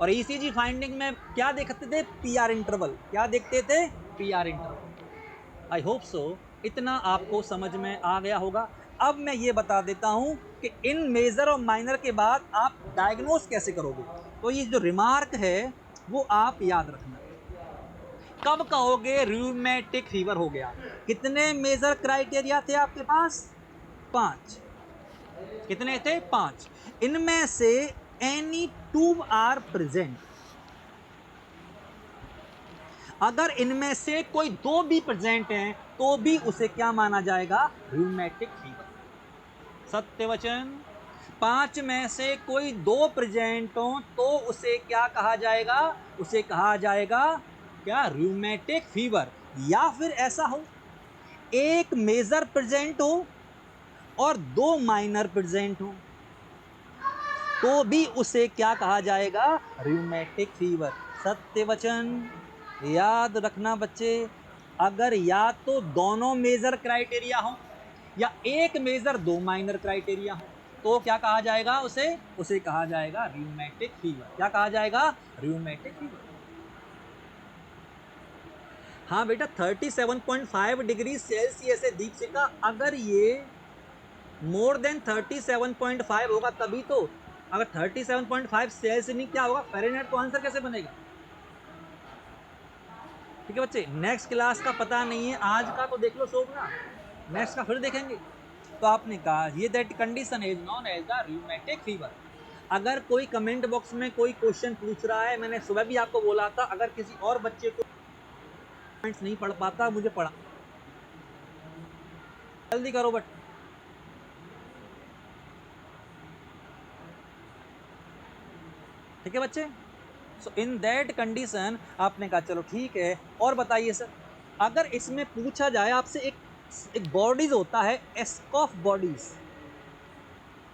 और ईसीजी फाइंडिंग में क्या देखते थे? PR interval. क्या देखते थे? PR interval. आई होप सो इतना आपको समझ में आ गया होगा। अब मैं ये बता देता हूं कि इन मेजर और माइनर के बाद आप डायग्नोस कैसे करोगे। तो ये जो रिमार्क है वो आप याद रखना। कब कहोगे रूमेटिक फीवर हो गया? कितने मेजर क्राइटेरिया थे आपके पास? 5। कितने थे? 5। इनमें से एनी 2 आर प्रेजेंट। अगर इनमें से कोई 2 भी प्रेजेंट हैं तो भी उसे क्या माना जाएगा? Rheumatic fever. सत्य वचन। 5 में से कोई 2 प्रेजेंट हो तो उसे क्या कहा जाएगा? उसे कहा जाएगा क्या? Rheumatic fever. या फिर ऐसा हो एक मेजर प्रेजेंट हो और 2 माइनर प्रेजेंट हो तो भी उसे क्या कहा जाएगा? Rheumatic fever. सत्य वचन। याद रखना बच्चे, अगर या तो दोनों मेजर क्राइटेरिया हो या एक मेजर 2 माइनर क्राइटेरिया हो तो क्या कहा जाएगा? उसे कहा जाएगा रूमेटिक फीवर। क्या कहा जाएगा? Rheumatic fever. हाँ बेटा, 37.5 डिग्री सेल्सियस है दीपशिका। अगर ये मोर देन 37.5 होगा तभी तो। अगर 37.5 सेल्सियस नहीं क्या होगा? फ़ारेनहाइट। तो आंसर कैसे बनेगा? ठीक है बच्चे, नेक्स्ट क्लास का पता नहीं है, आज का तो देख लो सब ना, नेक्स्ट का फिर देखेंगे। तो आपने कहा ये that condition is known as the rheumatic fever. अगर कोई कमेंट बॉक्स में कोई क्वेश्चन पूछ रहा है, मैंने सुबह भी आपको बोला था अगर किसी और बच्चे को पॉइंट्स नहीं पढ़ पाता मुझे पढ़ा, जल्दी करो बट। ठीक है बच्चे, सो इन दैट कंडीशन आपने कहा चलो ठीक है। और बताइए सर, अगर इसमें पूछा जाए आपसे एक बॉडीज होता है एस्कॉफ बॉडीज।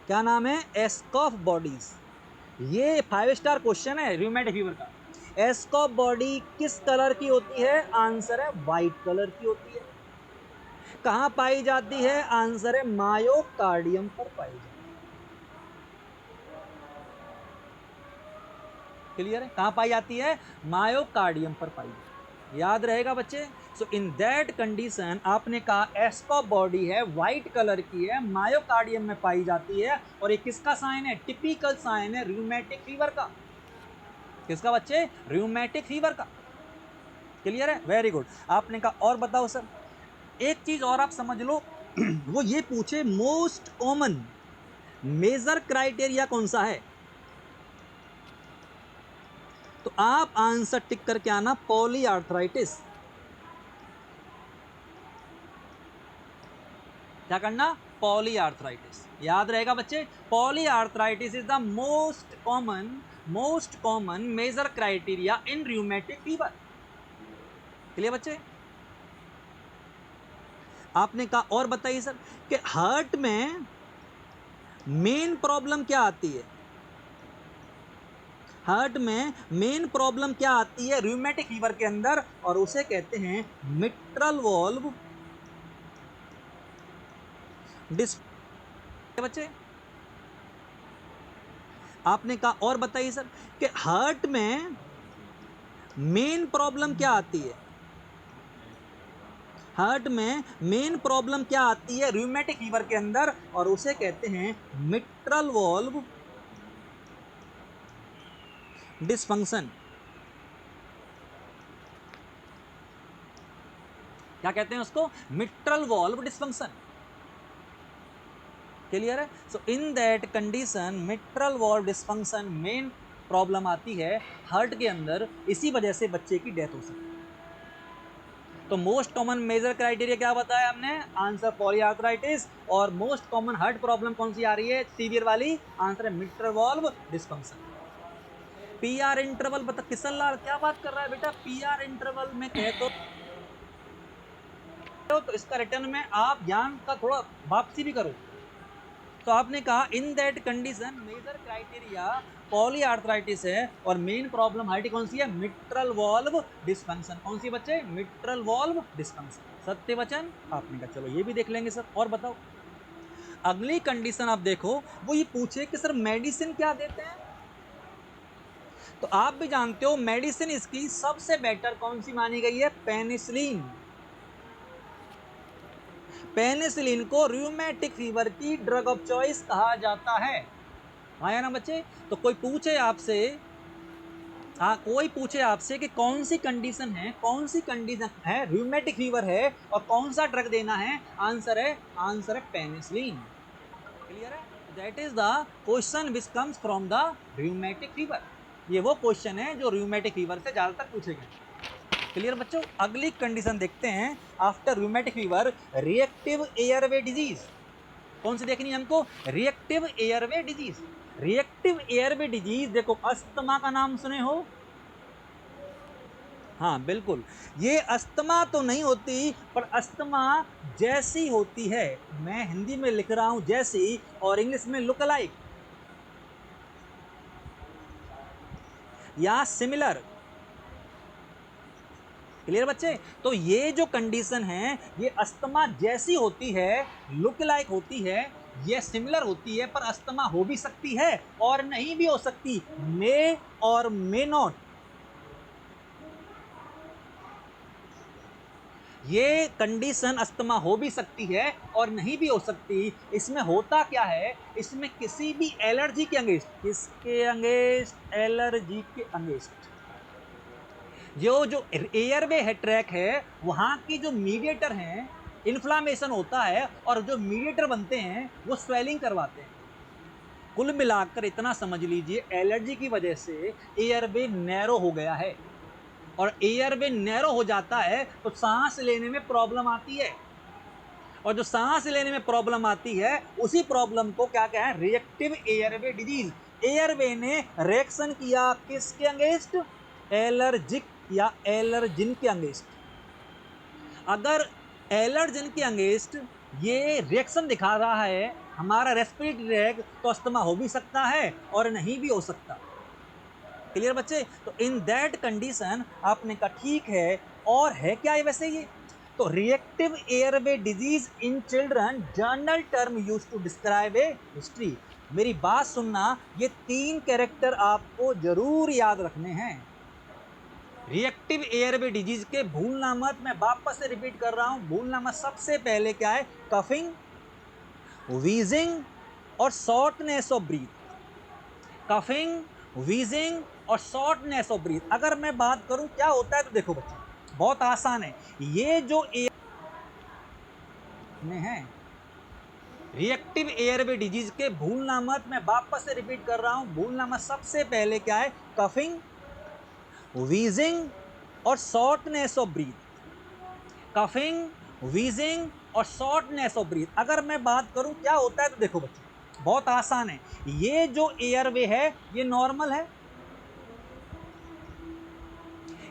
क्या नाम है? एस्कॉफ बॉडीज। ये 5 स्टार क्वेश्चन है रूमेटिक फीवर का। एस्कॉफ बॉडी किस कलर की होती है? आंसर है व्हाइट कलर की होती है। कहां पाई जाती है? आंसर है मायोकार्डियम पर पाई जाती है। क्लियर है? कहां पाई जाती है? मायोकार्डियम पर पाई जाती है। याद रहेगा बच्चे। सो इन दैट कंडीशन आपने कहा एस्कॉफ बॉडी है, व्हाइट कलर की है, मायोकार्डियम में पाई जाती है। और ये किसका साइन है? टिपिकल साइन है रूमेटिक फीवर का। किसका बच्चे? रूमेटिक फीवर का। क्लियर है? Very good. आपने कहा और बताओ सर, एक चीज और आप समझ लो वो ये पूछे मोस्ट कॉमन मेजर क्राइटेरिया कौन सा है, तो आप आंसर टिक करके आना पॉली आर्थराइटिस। क्या करना? Poly arthritis. याद रहेगा बच्चे, poly arthritis is the most common major criteria in rheumatic fever. Clear बच्चे? आपने कहा और बताइए सर कि हार्ट में मेन प्रॉब्लम क्या आती है? हार्ट में मेन प्रॉब्लम क्या आती है रूमेटिक फीवर के अंदर? और उसे कहते हैं मिट्रल वॉल्व डिस। बच्चे आपने कहा और बताइए सर कि हार्ट में मेन प्रॉब्लम क्या आती है? हार्ट में मेन प्रॉब्लम क्या आती है रूमेटिक फीवर के अंदर? और उसे कहते हैं मिट्रल वॉल्व डिसफंक्शन। क्या कहते हैं उसको? Mitral valve dysfunction. क्लियर है? So in that condition mitral valve dysfunction main problem आती है हार्ट के अंदर, इसी वजह से बच्चे की डेथ हो सकती है। तो मोस्ट कॉमन मेजर क्राइटेरिया क्या बताया हमने? Answer polyarthritis. और मोस्ट कॉमन हार्ट प्रॉब्लम कौन सी आ रही है सीवियर वाली? आंसर है mitral valve dysfunction. PR interval बता। किशन लाल क्या बात कर रहा है बेटा? पीआर इंटरवल में कह तो इसका रिटर्न में आप ज्ञान का थोड़ा वापसी भी करो। तो आपने कहा in that condition major criteria polyarthritis है और मेन प्रॉब्लम हमारी कौन सी है, मिट्रल वॉल्व डिस्फंक्शन। कौन सी बच्चे, मिट्रल वॉल्व डिस्फंक्शन। सत्य वचन। आपने कहा चलो ये भी देख लेंगे सर। और बताओ अगली कंडीशन आप देखो, वो ये पूछे कि सर मेडिसिन क्या देते हैं। तो आप भी जानते हो मेडिसिन इसकी सबसे बेटर कौन सी मानी गई है, पेनिसिलिन। पेनिसिलिन को रूमेटिक फीवर की ड्रग ऑफ चॉइस कहा जाता है। आया ना बच्चे। तो कोई पूछे आपसे, हाँ कोई पूछे आपसे कि कौन सी कंडीशन है, कौन सी कंडीशन है, रूमेटिक फीवर है और कौन सा ड्रग देना है, आंसर है पेनिसिलिन। क्लियर है। That is the question which comes from the rheumatic fever. ये वो क्वेश्चन है जो रूमेटिक फीवर से ज्यादातर पूछे गए। क्लियर बच्चों। अगली कंडीशन देखते हैं after rheumatic fever, reactive airway disease. कौन सी देखनी है हमको, reactive airway disease. Reactive airway disease देखो, अस्थमा का नाम सुने हो। हाँ बिल्कुल, ये अस्थमा तो नहीं होती पर अस्थमा जैसी होती है। मैं हिंदी में लिख रहा हूं जैसी और इंग्लिश में लुक लाइक या सिमिलर। क्लियर बच्चे। तो ये जो कंडीशन है ये अस्थमा जैसी होती है, लुक लाइक होती है, ये सिमिलर होती है, पर अस्थमा हो भी सकती है और नहीं भी हो सकती, मे और मे नॉट। ये कंडीशन अस्थमा हो भी सकती है और नहीं भी हो सकती। इसमें होता क्या है, इसमें किसी भी एलर्जी के अगेंस्ट, किसके अगेंस्ट, एलर्जी के अगेंस्ट, जो एयरवे है, ट्रैक है, वहां की जो मीडिएटर हैं, इन्फ्लामेशन होता है और जो मीडिएटर बनते हैं वो स्वेलिंग करवाते हैं। कुल मिलाकर इतना समझ लीजिए, एलर्जी की वजह से एयरवे नैरो हो गया है और एयरवे नैरो हो जाता है तो सांस लेने में प्रॉब्लम आती है और जो सांस लेने में प्रॉब्लम आती है उसी प्रॉब्लम को क्या कहते हैं, रिएक्टिव एयरवे डिजीज। एयरवे ने रिएक्शन किया किसके अगेंस्ट, एलर्जिक या एलर्जिन के अगेंस्ट। अगर एलर्जिन के अगेंस्ट ये रिएक्शन दिखा रहा है हमारा रेस्पिरेटरी ट्रैक, तो अस्थमा हो भी सकता है और नहीं भी हो सकता। क्लियर बच्चे। तो इन दैट कंडीशन आपने कहा ठीक है। और है क्या ये वैसे ये, तो reactive airway disease in children, general term use to describe a history. मेरी बात सुनना, ये 3 कैरेक्टर आपको जरूर याद रखने हैं। रिएक्टिव एयरवे डिजीज के भूलना मत, मैं वापस से रिपीट कर रहा हूं, भूलना मत। सबसे पहले क्या है, कफिंग, वीजिंग और shortness of breath. Coughing, wheezing और शॉर्टनेस ऑफ ब्रीथ। अगर मैं बात करूं क्या होता है, तो देखो बच्चे बहुत आसान है। ये जो एयर में है रिएक्टिव एयरवे डिजीज के, भूलना मत, मैं वापस से रिपीट कर रहा हूं, भूलना मत। सबसे पहले क्या है, कफिंग, वीजिंग और shortness of breath. Coughing, wheezing और शॉर्टनेस ऑफ ब्रीथ। अगर मैं बात करूं क्या होता है, तो देखो बच्चों बहुत आसान है। ये जो एयरवे है ये नॉर्मल है,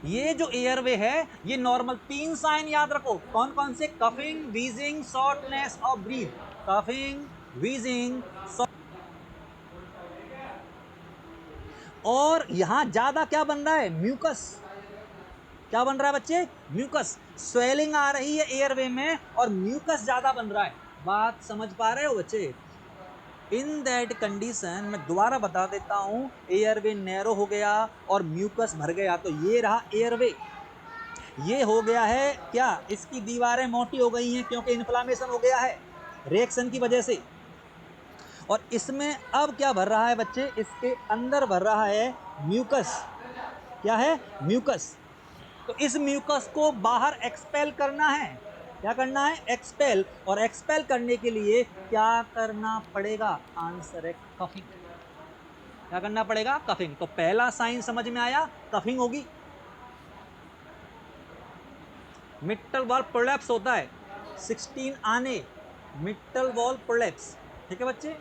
ये जो एयरवे है ये नॉर्मल। 3 साइन याद रखो, कौन कौन से, coughing, wheezing, shortness of breath. Coughing, wheezing, और यहां ज्यादा क्या बन रहा है, म्यूकस। क्या बन रहा है बच्चे, म्यूकस। स्वेलिंग आ रही है एयरवे में और म्यूकस ज्यादा बन रहा है। बात समझ पा रहे हो बच्चे। इन दैट कंडीशन मैं दोबारा बता देता हूं, एयरवे नैरो हो गया और म्यूकस भर गया। तो ये रहा एयरवे, ये हो गया है क्या, इसकी दीवारें मोटी हो गई हैं क्योंकि इन्फ्लामेशन हो गया है रिएक्शन की वजह से। और इसमें अब क्या भर रहा है बच्चे, इसके अंदर भर रहा है म्यूकस। क्या है, म्यूकस। तो इस म्यूकस को बाहर एक्सपेल करना है। क्या करना है, एक्सपेल। और एक्सपेल करने के लिए क्या करना पड़ेगा, आंसर है कफिंग। क्या करना पड़ेगा, कफिंग। तो पहला साइन समझ में आया, कफिंग होगी। मिट्टल वॉल प्रोलैप्स होता है 16 आने, मिट्टल वॉल प्रोलैप्स। ठीक है बच्चे।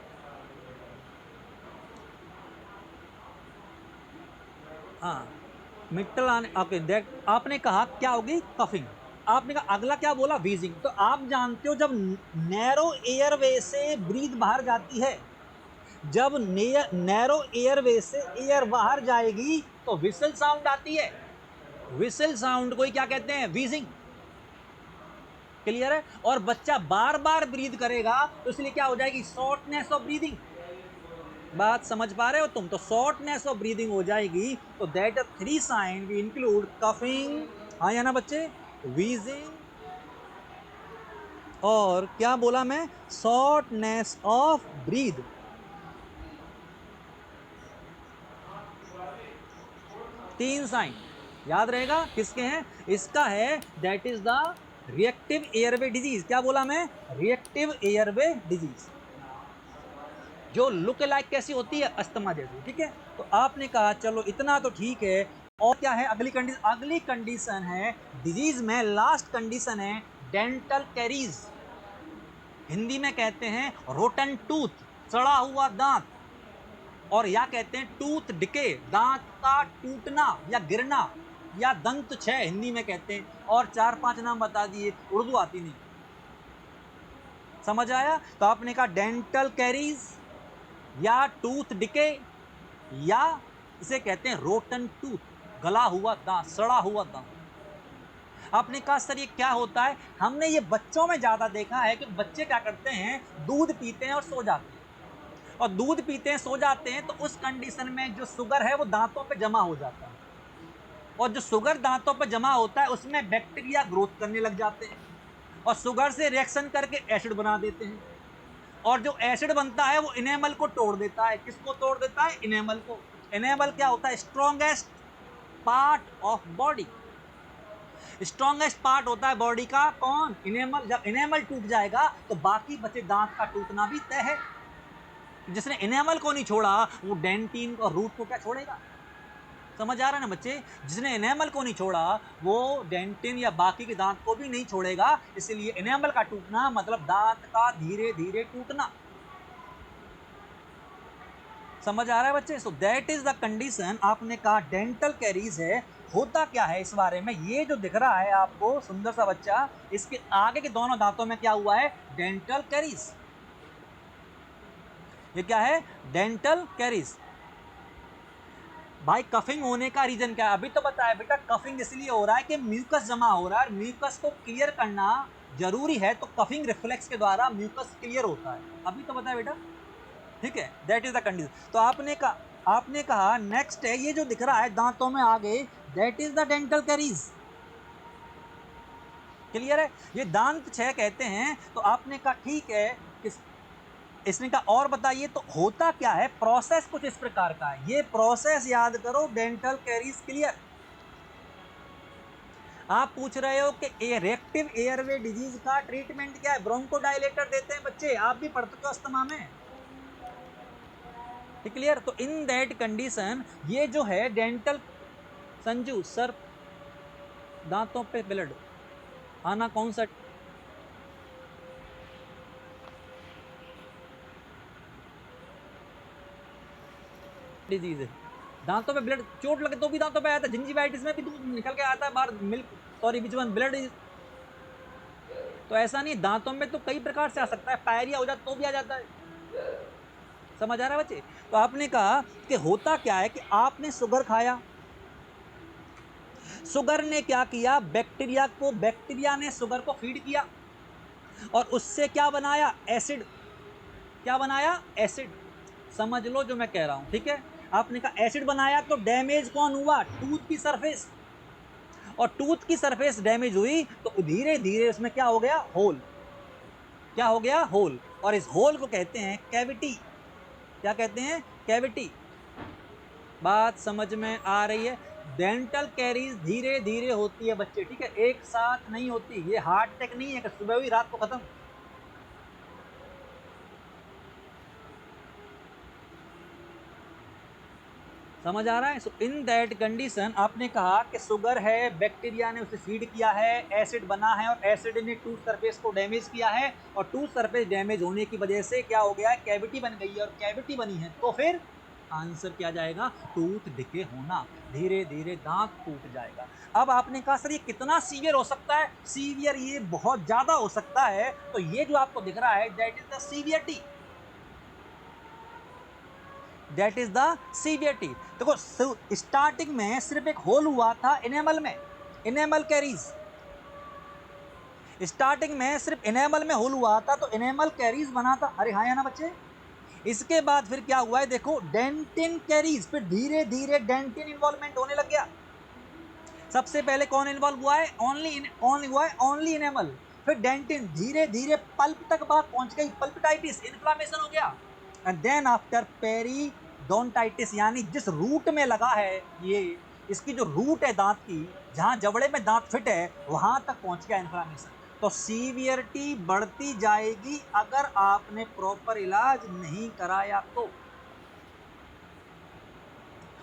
हाँ मिट्टल आने, ओके। आपने कहा क्या होगी, कफिंग। आपने कहा अगला क्या बोला, वीजिंग। तो आप जानते हो जब नैरो एयरवे से ब्रीथ बाहर जाती है, जब नैरो एयरवे से एयर बाहर जाएगी तो विसल साउंड आती है। विसल साउंड को ही क्या कहते हैं, वीजिंग। क्लियर है? और बच्चा बार बार ब्रीथ करेगा तो इसलिए क्या हो जाएगी, शॉर्टनेस ऑफ ब्रीदिंग। बात समझ पा रहे हो तुम? तो शॉर्टनेस ऑफ ब्रीदिंग हो जाएगी। तो that 3 sign we include coughing, हाँ या ना बच्चे, वीजिंग, और क्या बोला मैं, शॉर्टनेस ऑफ ब्रीद। तीन साइन याद रहेगा किसके हैं, इसका है that is the reactive airway disease. क्या बोला मैं, रिएक्टिव एयरवे डिजीज, जो लुक लाइक कैसी होती है, अस्थमा जैसी। ठीक है, तो आपने कहा चलो इतना तो ठीक है। और क्या है अगली कंडीशन, अगली कंडीशन है डिजीज में लास्ट कंडीशन है डेंटल कैरीज। हिंदी में कहते हैं रोटन टूथ, सड़ा हुआ दांत, और या कहते हैं टूथ डिके, दांत का टूटना या गिरना, या दंत क्षय हिंदी में कहते हैं। और 4-5 नाम बता दिए, उर्दू आती नहीं। समझ आया? तो आपने कहा डेंटल कैरीज, या टूथ डिके, या इसे कहते हैं रोटन टूथ, गला हुआ दांत, सड़ा हुआ दांत। आपने कहा सर ये क्या होता है, हमने ये बच्चों में ज्यादा देखा है कि बच्चे क्या करते हैं, दूध पीते हैं और सो जाते हैं, और दूध पीते हैं सो जाते हैं, तो उस कंडीशन में जो शुगर है वो दांतों पे जमा हो जाता है, और जो शुगर दांतों पे जमा होता है उसमें बैक्टीरिया ग्रोथ करने लग जाते हैं, और शुगर से रिएक्शन करके एसिड बना देते हैं, और जो एसिड बनता है वो इनेमल को तोड़ देता है। किसको तोड़ देता है, इनेमल को। इनेमल क्या होता है, strongest part of body. Strongest part होता है बॉडी का कौन, इनेमल। जब इनेमल टूट जाएगा तो बाकी बचे दांत का टूटना भी तय है। जिसने इनेमल को नहीं छोड़ा वो डेंटिन और रूट को क्या छोड़ेगा। समझ आ रहा है ना बच्चे? जिसने इनेमल को नहीं छोड़ा वो डेंटिन या बाकी के दांत को भी नहीं छोड़ेगा। इसलिए इनेमल का टूटना मतलब दांत का धीरे धीरे टूटना। समझ आ रहा है बच्चे? So that is the condition. आपने कहा डेंटल कैरीज है, होता क्या है इस बारे में, ये जो दिख रहा है आपको सुंदर सा बच्चा, इसके आगे के दोनों दांतों में क्या हुआ है, डेंटल कैरीज। ये क्या है, डेंटल कैरीज। भाई कफिंग होने का रीजन क्या है, अभी तो बताया बेटा, कफिंग इसलिए हो रहा है कि म्यूकस जमा हो रहा है, म्यूकस को क्लियर करना जरूरी है, तो कफिंग रिफ्लेक्स के द्वारा म्यूकस क्लियर होता है। अभी तो बताया बेटा, ठीक है, दैट इज द कंडीशन। तो आपने कहा नेक्स्ट है ये जो दिख रहा है दांतों में आगे, that is the dental caries. Clear है? ये दांत क्षय कहते हैं। तो आपने कहा ठीक है, इसने कहा और बताइए तो होता क्या है, प्रोसेस कुछ इस प्रकार का है। ये प्रोसेस याद करो, डेंटल कैरीज। क्लियर? आप पूछ रहे हो कि रिएक्टिव एयरवे डिजीज का ट्रीटमेंट क्या है, ब्रोंकोडायलेटर देते हैं बच्चे, आप भी पढ़ते हो अस्थमा में। क्लियर? तो इन दैट कंडीशन ये जो है डेंटल, संजू सर दांतों पे ब्लड आना कौन सा डिजीज है? दांतों पे ब्लड, चोट लगे तो भी दांतों पे आता है, जिंजिवाइटिस में भी दूध निकल के आता है बाहर, milk, sorry which one, blood is. तो ऐसा नहीं, दांतों में तो कई प्रकार से आ सकता है, पायरिया हो जाता तो भी आ जाता है। समझ आ रहा है बच्चे? तो आपने कहा कि होता क्या है कि आपने शुगर खाया, शुगर ने क्या किया, बैक्टीरिया ने शुगर को फीड किया, और उससे क्या बनाया, एसिड। क्या बनाया, एसिड। समझ लो जो मैं कह रहा हूं, ठीक है? आपने कहा एसिड बनाया तो डैमेज कौन हुआ, टूथ की सरफेस, और टूथ की सरफेस डैमेज हुई तो धीरे धीरे उसमें क्या हो गया, होल। क्या हो गया, होल। और इस होल को कहते हैं कैविटी। क्या कहते हैं, कैविटी। बात समझ में आ रही है? डेंटल कैरीज धीरे धीरे होती है बच्चे, ठीक है, एक साथ नहीं होती। ये हार्ट अटैक नहीं है कि सुबह हुई रात को खत्म। समझ आ रहा है? सो इन दैट कंडीशन आपने कहा कि शुगर है, बैक्टीरिया ने उसे फीड किया है, एसिड बना है, और एसिड ने टूथ सरफेस को डैमेज किया है, और टूथ सरफेस डैमेज होने की वजह से क्या हो गया है, कैविटी बन गई है, और कैविटी बनी है तो फिर आंसर क्या जाएगा, टूथ डिके होना, धीरे धीरे दांत टूट जाएगा। अब आपने कहा सर ये कितना सीवियर हो सकता है, सीवियर ये बहुत ज्यादा हो सकता है, तो ये जो आपको दिख रहा है that is the severity, that is the severity. देखो स्टार्टिंग में सिर्फ एक होल हुआ था इनेमल में, इनेमल कैरीज, स्टार्टिंग में सिर्फ इनेमल में होल हुआ था तो इनेमल कैरीज बना था, अरे हाँ या ना बच्चे। इसके बाद फिर क्या हुआ है देखो, डेंटिन कैरीज, फिर धीरे धीरे डेंटिन इन्वॉल्वमेंट होने लग गया। सबसे पहले कौन इन्वॉल्व हुआ है, ओनली इनेमल, फिर डेंटिन, धीरे धीरे पल्प तक बात पहुंच गई, पल्पिटाइटिस, इन्फ्लामेशन हो गया, एंड देन आफ्टर पेरीडोंटाइटिस, यानी जिस रूट में लगा है ये, इसकी जो रूट है दांत की, जहां जबड़े में दांत फिट है वहां तक पहुंच गया इन्फ्लामेशन। तो सीवियरिटी बढ़ती जाएगी अगर आपने प्रॉपर इलाज नहीं कराया तो,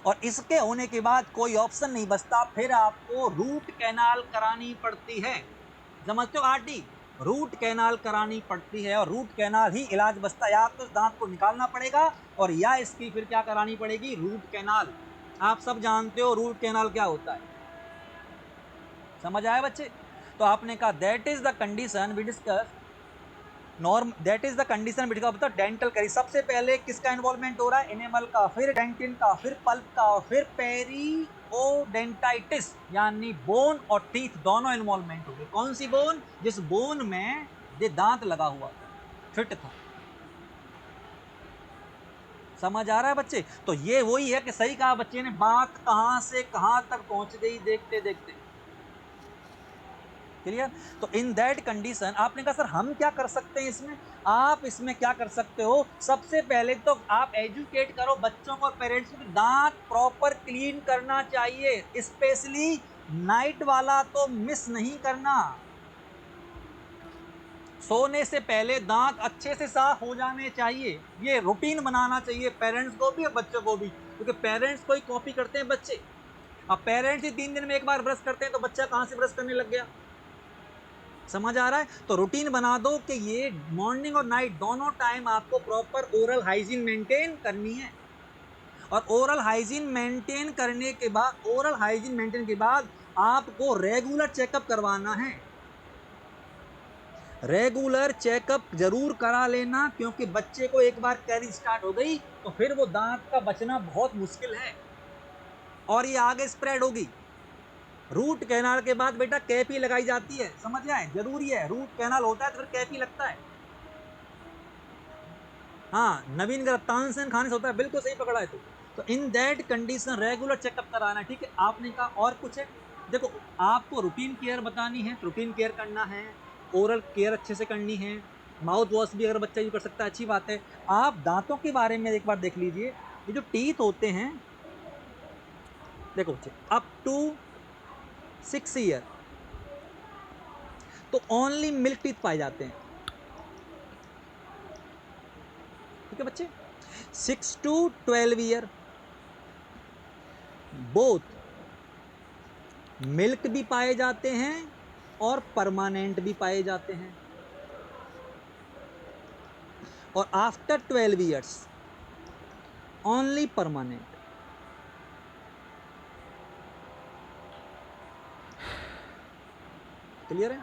और इसके होने के बाद कोई ऑप्शन नहीं बचता, फिर आपको रूट कैनाल करानी पड़ती है। समझते हो आरटी, रूट कैनाल करानी पड़ती है, और रूट कैनाल ही इलाज बचता है, या तो इस दांत को निकालना पड़ेगा और या इसकी फिर क्या करानी पड़ेगी, रूट कैनाल। आप सब जानते हो रूट कैनाल क्या होता है, समझ आया बच्चे। तो आपने कहा that is the condition we discuss norm, that is the condition between of the dental caries. सबसे पहले किसका इन्वॉल्वमेंट हो रहा है, इनेमल का, फिर डेंटिन का, फिर पल्प का, और फिर पेरिओडेंटाइटिस, यानी बोन और टीथ दोनों इन्वॉल्वमेंट हो गए। कौन सी बोन, जिस बोन में ये दांत लगा हुआ था, फिट था। समझ आ रहा है बच्चे। तो ये वही है कि सही कहा बच्चे ने, बात कहां से कहां तक पहुंच गई देखते देखते। क्लियर। तो इन दैट कंडीशन आपने कहा सर हम क्या कर सकते हैं इसमें, आप इसमें क्या कर सकते हो, सबसे पहले तो आप एजुकेट करो बच्चों को और पेरेंट्स को, दांत प्रॉपर क्लीन करना चाहिए, स्पेशली नाइट वाला तो मिस नहीं करना। सोने से पहले दांत अच्छे से साफ हो जाने चाहिए, ये रूटीन बनाना चाहिए पेरेंट्स को भी और बच्चों को भी, क्योंकि पेरेंट्स को ही कॉपी करते हैं बच्चे। अब पेरेंट्स ही 3 दिन में एक बार ब्रश करते हैं तो बच्चा कहां से ब्रश करने लग गया। समझ आ रहा है। तो रूटीन बना दो कि ये मॉर्निंग और नाइट दोनों टाइम आपको प्रॉपर ओरल हाइजीन मेंटेन करनी है, और ओरल हाइजीन मेंटेन करने के बाद, ओरल हाइजीन मेंटेन के बाद आपको रेगुलर चेकअप करवाना है, रेगुलर चेकअप जरूर करा लेना, क्योंकि बच्चे को एक बार कैरी स्टार्ट हो गई तो फिर वो दांत का बचना बहुत मुश्किल है, और ये आगे स्प्रेड होगी। रूट कैनाल के बाद बेटा कैपी लगाई जाती है, समझ आए, जरूरी है, रूट कैनाल होता है तो फिर कैपी लगता है। हाँ, नवीन का तानसेन खाने से होता है, बिल्कुल सही पकड़ा है तू। तो in that condition regular checkup कराना है, ठीक है। आपने कहा और कुछ है, देखो आपको रूटीन केयर बतानी है, रूटीन केयर करना है, ओरल केयर अच्छे से करनी है, माउथ वॉश भी अगर बच्चा यूज कर सकता है अच्छी बात है। आप दांतों के बारे में एक बार देख लीजिए, ये जो टीथ होते हैं, देखो बच्चे अप टू 6 ईयर तो ओनली मिल्क टीथ पाए जाते हैं, ठीक है बच्चे। 6 to 12 ईयर बोथ मिल्क भी पाए जाते हैं और परमानेंट भी पाए जाते हैं, और after 12 years only permanent. Clear है,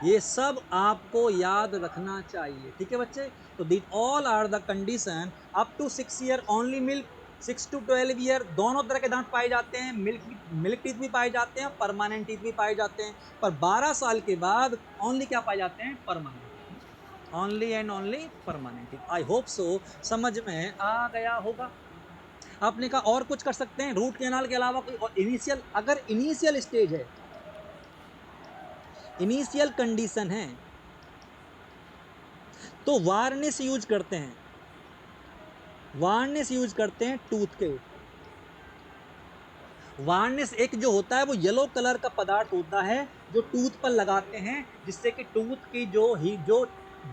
ये सब आपको याद रखना चाहिए, ठीक है बच्चे। तो these all are the condition, up to 6 year only milk, 6 to 12 year दोनों तरह के दांत पाए जाते हैं, मिल्क टीथ भी पाए जाते हैं, परमानेंट टीथ भी पाए जाते हैं, पर 12 साल के बाद ओनली क्या पाए जाते हैं, permanent, only and only permanent. I hope so समझ में आ गया होगा। आपने कहा और कुछ कर सकते हैं रूट कैनाल के अलावा कोई, और इनिशियल, अगर इनिशियल स्टेज है, इनिशियल कंडीशन है, तो वार्निश यूज करते हैं, वार्निश यूज करते हैं टूथ के ऊपर। वार्निश एक जो होता है वो येलो कलर का पदार्थ होता है जो टूथ पर लगाते हैं, जिससे कि टूथ की जो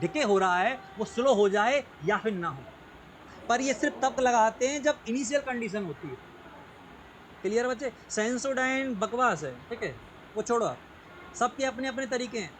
डिके हो रहा है वो स्लो हो जाए या फिर ना हो, पर ये सिर्फ तब लगाते हैं जब इनिशियल कंडीशन होती है। क्लियर बच्चे, सेंसोडाइन बकवास है, ठीक है, वो छोड़ो आप, सबके अपने अपने तरीके हैं।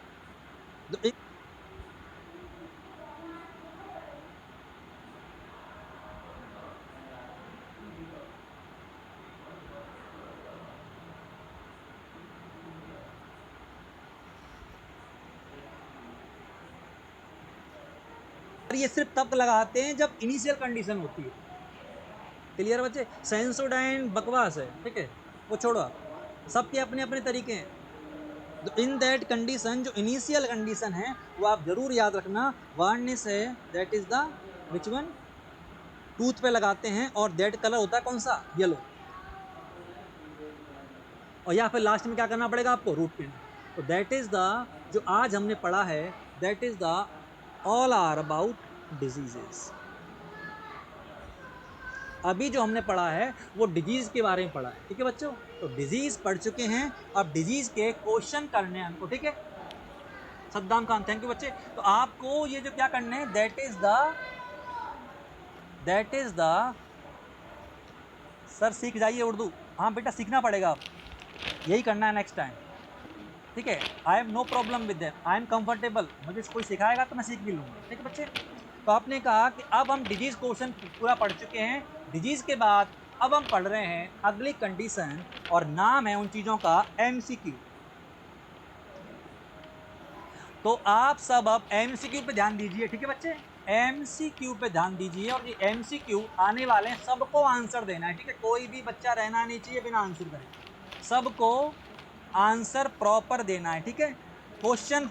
और ये सिर्फ तब लगाते हैं जब इनिशियल कंडीशन होती है। क्लियर बच्चे? सेंसोडाइन बकवास है, ठीक है, वो छोड़ो आप, सबके अपने अपने तरीके हैं। तो इन दैट कंडीशन, जो इनिशियल कंडीशन है वो आप जरूर याद रखना, वार्निश है that is the which one, tooth पे लगाते हैं और दैट कलर होता है कौन सा, येलो। और या फिर लास्ट में क्या करना पड़ेगा आपको, रूट कैनल। तो दैट इज द, जो आज हमने पढ़ा है, that is the all are about diseases. अभी जो हमने पढ़ा है वो डिजीज के बारे में पढ़ा है, ठीक है बच्चों। तो डिजीज पढ़ चुके हैं, अब डिजीज के क्वेश्चन करने हैं हमको, ठीक है। सद्दाम खान, थैंक यू बच्चे। तो आपको ये जो क्या करने हैं, दैट इज द सर सीख जाइए उर्दू, हाँ बेटा सीखना पड़ेगा, आप यही करना है नेक्स्ट टाइम, ठीक है। I have no problem with that, I am comfortable, मुझे कोई सिखाएगा तो मैं सीख भी लूंगा, ठीक है बच्चे। तो आपने कहा कि अब हम डिजीज क्वेश्चन पूरा पढ़ चुके हैं, डिजीज के बाद अब हम पढ़ रहे हैं अगली कंडीशन, और नाम है उन चीजों का एमसीक्यू। तो आप सब अब एमसीक्यू पे ध्यान दीजिए, ठीक है बच्चे, एमसीक्यू पे ध्यान दीजिए। और ये एमसीक्यू आने वाले हैं, सबको आंसर देना है, ठीक है, कोई भी बच्चा रहना नहीं चाहिए बिना आंसर करे, सबको आंसर प्रॉपर देना है, ठीक है। क्वेश्चन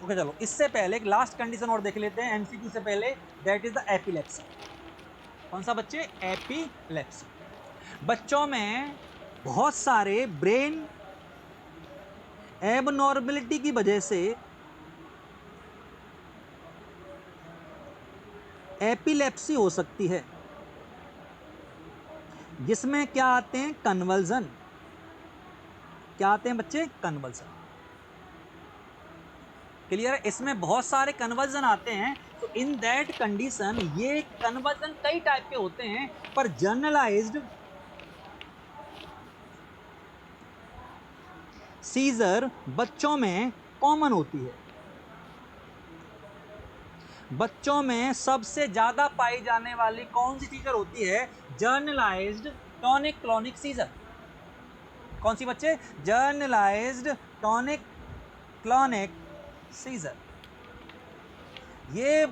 ओके, चलो इससे पहले एक लास्ट कंडीशन और देख लेते हैं एमसीक्यू से पहले, दैट इज द एपिलेप्सी। कौन सा बच्चे, एपिलेप्सी। बच्चों में बहुत सारे ब्रेन एबनॉर्मेलिटी की वजह से एपिलेप्सी हो सकती है, जिसमें क्या आते हैं, कन्वर्जन। क्या आते हैं बच्चे, कन्वर्जन। क्लियर है? इसमें बहुत सारे कन्वर्जन आते हैं। तो इन दैट कंडीशन, ये कन्वर्जन कई टाइप के होते हैं, पर जनरलाइज्ड सीजर बच्चों में कॉमन होती है। बच्चों में सबसे ज्यादा पाई जाने वाली कौन सी सीजर होती है, जर्नलाइज्ड टॉनिक क्लॉनिक सीजर। कौन सी बच्चे, जर्नलाइज्ड टॉनिक क्लॉनिक सीजर। ये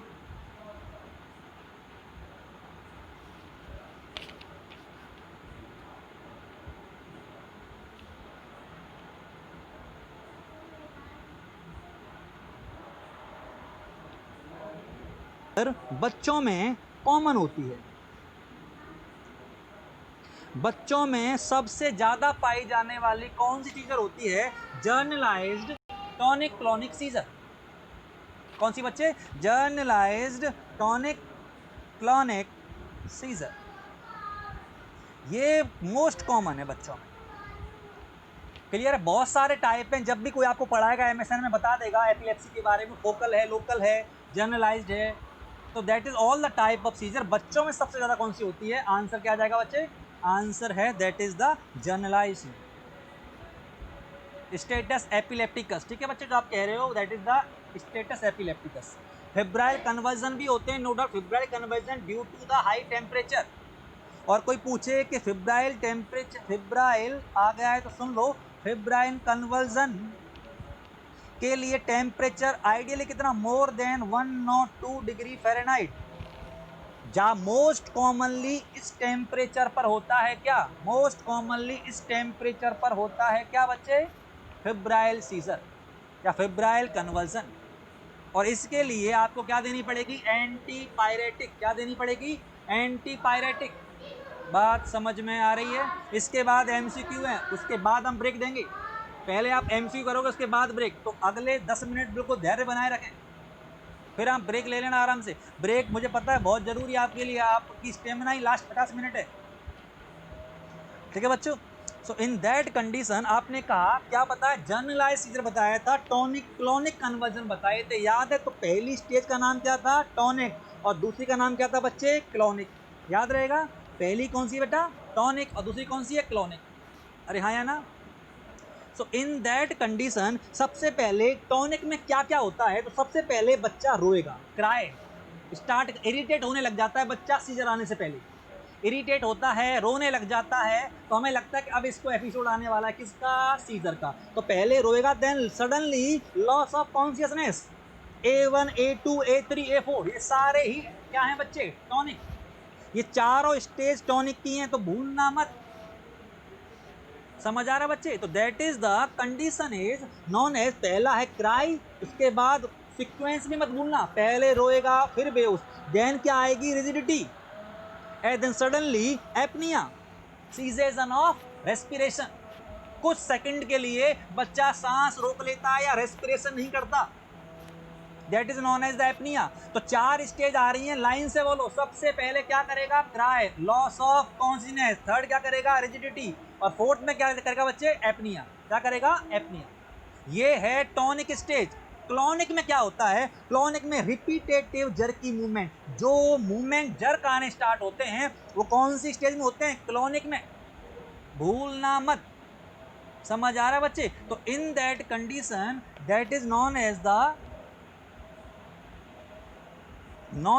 बच्चों में कॉमन होती है। बच्चों में सबसे ज्यादा पाई जाने वाली कौन सी सीजर होती है, जर्नलाइज्ड टॉनिक क्लॉनिक सीजर। कौन सी बच्चे, जर्नलाइज्ड टॉनिक क्लॉनिक सीजर। ये मोस्ट कॉमन है बच्चों में। क्लियर है? बहुत सारे टाइप हैं, जब भी कोई आपको पढ़ाएगा एमएसएन में बता देगा एपिलेप्सी के बारे में, फोकल है, लोकल है, जर्नलाइज्ड है। तो that is all the type of seizure. बच्चों में सबसे ज्यादा कौन सी होती है, आंसर क्या आ जाएगा बच्चे, आंसर है that is the generalized status epilepticus, ठीक है बच्चे, जो आप कह रहे हो that is the status epilepticus. Febrile convulsion भी होते हैं, no doubt, febrile convulsion due to the high temperature. और कोई पूछे कि फिब्राइल टेम्परेचर, फिब्राइल आ गया है तो सुन लो, फिब्राइल कन्वर्जन के लिए टेम्परेचर आइडियली कितना, मोर देन 102 डिग्री फ़ारेनहाइट। जहाँ मोस्ट कॉमनली इस टेम्परेचर पर होता है क्या, मोस्ट कॉमनली इस टेम्परेचर पर होता है क्या बच्चे, फिब्राइल सीजर या फिब्राइल कन्वर्जन। और इसके लिए आपको क्या देनी पड़ेगी, एंटीपायरेटिक। क्या देनी पड़ेगी, एंटीपायरेटिक। बात समझ में आ रही है? इसके बाद एमसीक्यू है, उसके बाद हम ब्रेक देंगे। पहले आप एमसीक्यू करोगे, उसके बाद ब्रेक। तो अगले 10 मिनट बिल्कुल धैर्य बनाए रखें, फिर आप ब्रेक ले लेना आराम से। ब्रेक मुझे पता है बहुत जरूरी है आपके लिए, आपकी स्टेमिना ही लास्ट 50 मिनट है, ठीक है बच्चों। सो इन दैट कंडीशन आपने कहा क्या बताया, जर्नलाइज्ड सीजर बताया था, टॉनिक क्लॉनिक कन्वर्जन बताए थे, याद है? तो पहली स्टेज का नाम क्या था, टॉनिक, और दूसरी का नाम क्या था बच्चे, क्लॉनिक। याद रहेगा? पहली कौन सी बेटा, टॉनिक, और दूसरी कौन सी है, क्लॉनिक। अरे हाँ या ना? सो इन दैट कंडीशन सबसे पहले टॉनिक में क्या क्या होता है, तो सबसे पहले बच्चा रोएगा, क्राई स्टार्ट, इरिटेट होने लग जाता है बच्चा सीजर आने से पहले, इरिटेट होता है, रोने लग जाता है। तो हमें लगता है कि अब इसको एपिसोड आने वाला है किसका, सीजर का। तो पहले रोएगा, then suddenly loss of consciousness, A1 A2 A3 A4 ये सारे ही क्या हैं बच्चे, टॉनिक। ये चारों स्टेज टॉनिक की हैं, तो भूलना मत। समझ आ रहा है बच्चे? तो that is the condition is known as, पहला है क्राई, उसके बाद सीक्वेंस भी मत भूलना, पहले रोएगा फिर बेहोश, देन क्या आएगी, rigidity, and then suddenly apnoea, cessation of respiration. कुछ सेकंड के लिए बच्चा सांस रोक लेता है या रेस्पिरेशन नहीं करता, that is known as the apnoea. तो चार स्टेज आ रही हैं, लाइन से बोलो। सबसे पहले क्या करेगा, cry, loss of consciousness, third क्या करेगा, रिजिडिटी, और फोर्थ में क्या करेगा बच्चे, एपनिया। क्या करेगा, एपनिया। ये है टॉनिक स्टेज। क्लॉनिक में क्या होता है, क्लॉनिक में रिपीटेटिव जर्की मूवमेंट, जो मूवमेंट जर्क आने स्टार्ट होते हैं वो कौन सी स्टेज में होते हैं, क्लॉनिक में, भूलना मत। समझ आ रहा है बच्चे? तो in that condition that is known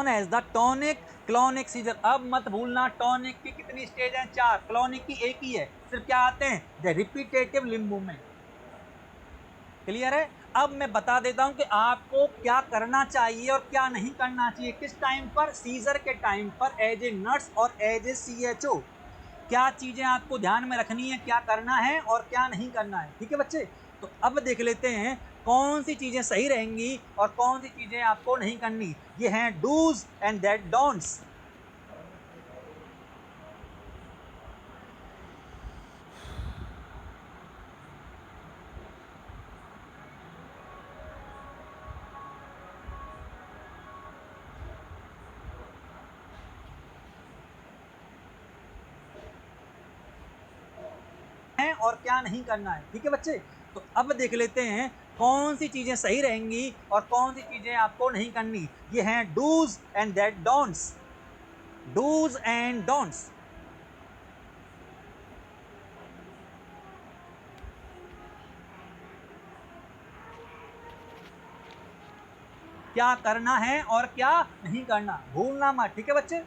as the tonic clonic seizure. अब मत भूलना टॉनिक की कितनी स्टेज है, चार, क्लॉनिक की एक ही है, सिर्फ क्या आते हैं, the repetitive limb movement. Clear है? अब मैं बता देता हूं कि आपको क्या करना चाहिए और क्या नहीं करना चाहिए, किस टाइम पर, सीजर के टाइम पर, एज ए नर्स और एज ए CHO क्या चीजें आपको ध्यान में रखनी है, क्या करना है और क्या नहीं करना है। ठीक है बच्चे? तो अब देख लेते हैं कौन सी चीजें सही रहेंगी और कौन सी चीजें आपको नहीं करनी। ये हैं डूज एंड दैट डोंट्स। है और क्या नहीं करना है। ठीक है बच्चे? तो अब देख लेते हैं कौन सी चीजें सही रहेंगी और कौन सी चीजें आपको नहीं करनी। ये हैं dos and that don'ts. Dos and don'ts क्या करना है और क्या नहीं करना, भूलना मत। ठीक है बच्चे?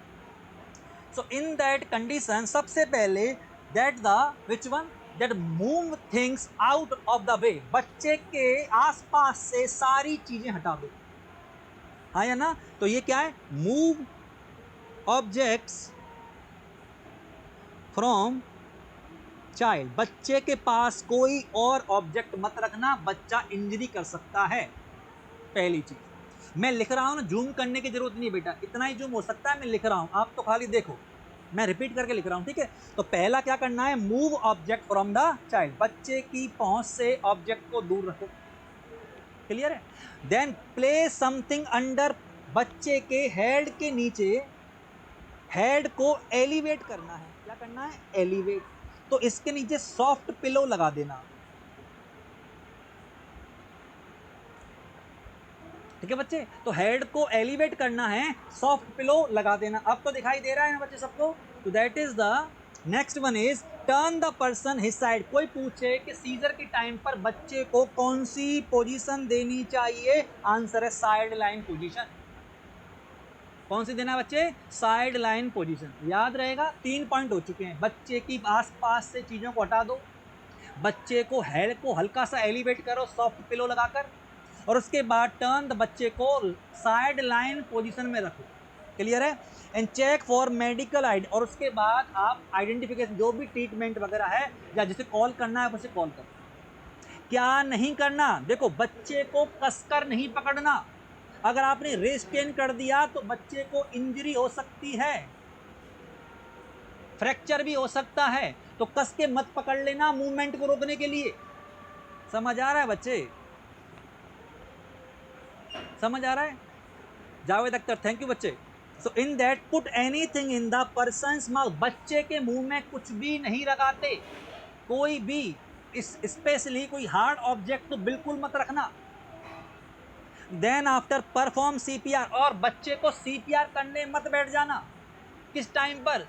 सो इन दैट कंडीशन सबसे पहले that the which one, that move things out of the way, बच्चे के आसपास से सारी चीजें हटा दो। हाँ या ना? तो ये क्या है, मूव ऑब्जेक्ट्स फ्रॉम चाइल्ड, बच्चे के पास कोई और ऑब्जेक्ट मत रखना, बच्चा इंजरी कर सकता है। पहली चीज मैं लिख रहा हूं ना, जूम करने की जरूरत नहीं बेटा, इतना ही जूम हो सकता है, मैं लिख रहा हूं, आप तो खाली देखो, मैं रिपीट करके लिख रहा हूं। ठीक है? तो पहला क्या करना है, move object from the child, बच्चे की पहुंच से ऑब्जेक्ट को दूर रखो। क्लियर है? देन प्लेस समथिंग अंडर, बच्चे के हेड के नीचे, हेड को एलिवेट करना है। क्या करना है, एलिवेट। तो इसके नीचे सॉफ्ट पिलो लगा देना। ठीक है बच्चे? तो हेड को एलिवेट करना है, सॉफ्ट पिलो लगा देना। अब तो दिखाई दे रहा है ना बच्चे सबको? तो that is the next one is turn the person his side. कोई पूछे कि सीजर के टाइम पर बच्चे को कौन सी पोजीशन देनी चाहिए, आंसर है साइड लाइन पोजीशन। कौन सी देना है बच्चे, साइड लाइन पोजीशन। याद रहेगा, 3 पॉइंट हो चुके हैं, बच्चे की आसपास से चीजों को हटा दो, बच्चे को हेड को हल्का सा एलिवेट करो सॉफ्ट पिलो लगाकर, और उसके बाद टर्न द बच्चे को साइड लाइन पोजीशन में रखो। क्लियर है? एंड चेक फॉर मेडिकल आइड, और उसके बाद आप आइडेंटिफिकेशन, जो भी ट्रीटमेंट वगैरह है या जिसे कॉल करना है उसे कॉल करो। क्या नहीं करना, देखो बच्चे को कसकर नहीं पकड़ना, अगर आपने रेस्टेन कर दिया तो बच्चे को इंजरी हो सकती है, फ्रैक्चर भी हो सकता है, तो कस के मत पकड़ लेना मूवमेंट को रोकने के लिए। समझ आ रहा है बच्चे? समझ आ रहा है? जावेद अख्तर, थैंक यू बच्चे। So in that put anything in the person's mouth, बच्चे के मुंह में कुछ भी नहीं लगाते, कोई भी, इस स्पेशली कोई हार्ड ऑब्जेक्ट तो बिल्कुल मत रखना। देन आफ्टर परफॉर्म CPR, और बच्चे को CPR करने मत बैठ जाना। किस टाइम पर,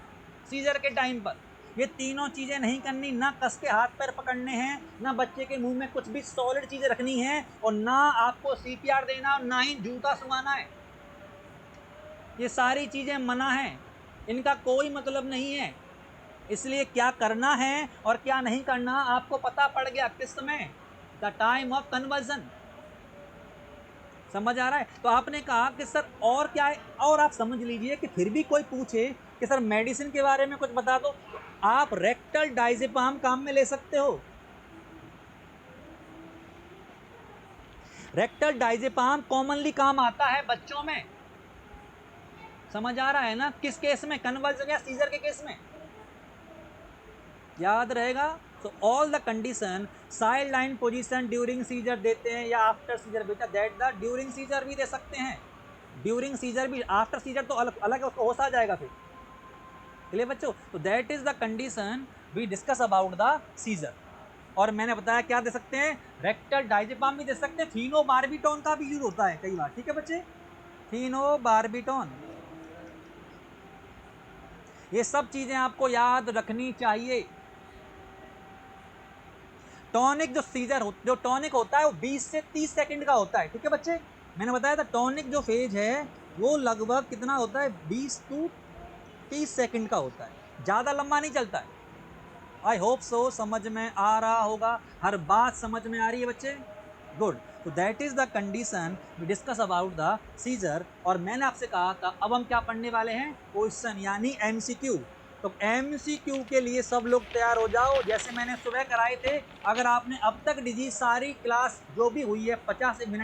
सीजर के टाइम पर। ये तीनों चीजें नहीं करनी, ना कस के हाथ पैर पकड़ने हैं, ना बच्चे के मुंह में कुछ भी सॉलिड चीजें रखनी है, और ना आपको CPR देना, ना ही जूता सुंघाना है। ये सारी चीजें मना है, इनका कोई मतलब नहीं है। इसलिए क्या करना है और क्या नहीं करना आपको पता पड़ गया किस समय, द टाइम ऑफ कन्वर्जन। समझ आ रहा है? तो आपने कहा कि सर और क्या है, और आप समझ लीजिए कि फिर भी कोई पूछे कि सर मेडिसिन के बारे में कुछ बता दो, तो आप रेक्टल डायजेपाम काम में ले सकते हो। रेक्टल डायजेपाम कॉमनली काम आता है बच्चों में। समझ आ रहा है ना? किस केस में? कन्वर्जन या सीजर के केस में। याद रहेगा। So all the condition side line position during seizure देते हैं या आफ्टर सीजर, बेटा दैट द ड्यूरिंग सीजर भी दे सकते हैं। ड्यूरिंग सीजर भी, आफ्टर सीजर तो अलग अलग है, उसको होश आ जाएगा फिर। चलिए बच्चों, तो that is the condition we discuss about the seizure. और मैंने बताया क्या दे सकते हैं, रेक्टल डायजेपाम भी दे सकते हैं, फिनोबार्बिटॉन का भी यूज होता है कई बार। ठीक है बच्चे, फिनोबार्बिटॉन। ये सब चीजें आपको याद रखनी चाहिए। टॉनिक जो सीजर जो टॉनिक होता है वो 20 से 30 सेकंड का होता है। ठीक है बच्चे, मैंने बताया था टॉनिक जो फेज है वो लगभग कितना होता है, 20 टू 30 सेकंड का होता है, ज्यादा लंबा नहीं चलता है। आई होप सो समझ में आ रहा होगा, हर बात समझ में आ रही है बच्चे? गुड। तो that is the condition we discuss about the seizure. और मैंने आपसे कहा था अब हम क्या पढ़ने वाले हैं, क्वेश्चन यानी एमसीक्यू। तो एमसीक्यू के लिए सब लोग तैयार हो जाओ, जैसे मैंने सुबह कराए थे। अगर आपने अब तक डिजीज सारी क्लास जो भी हुई है 50 मिनट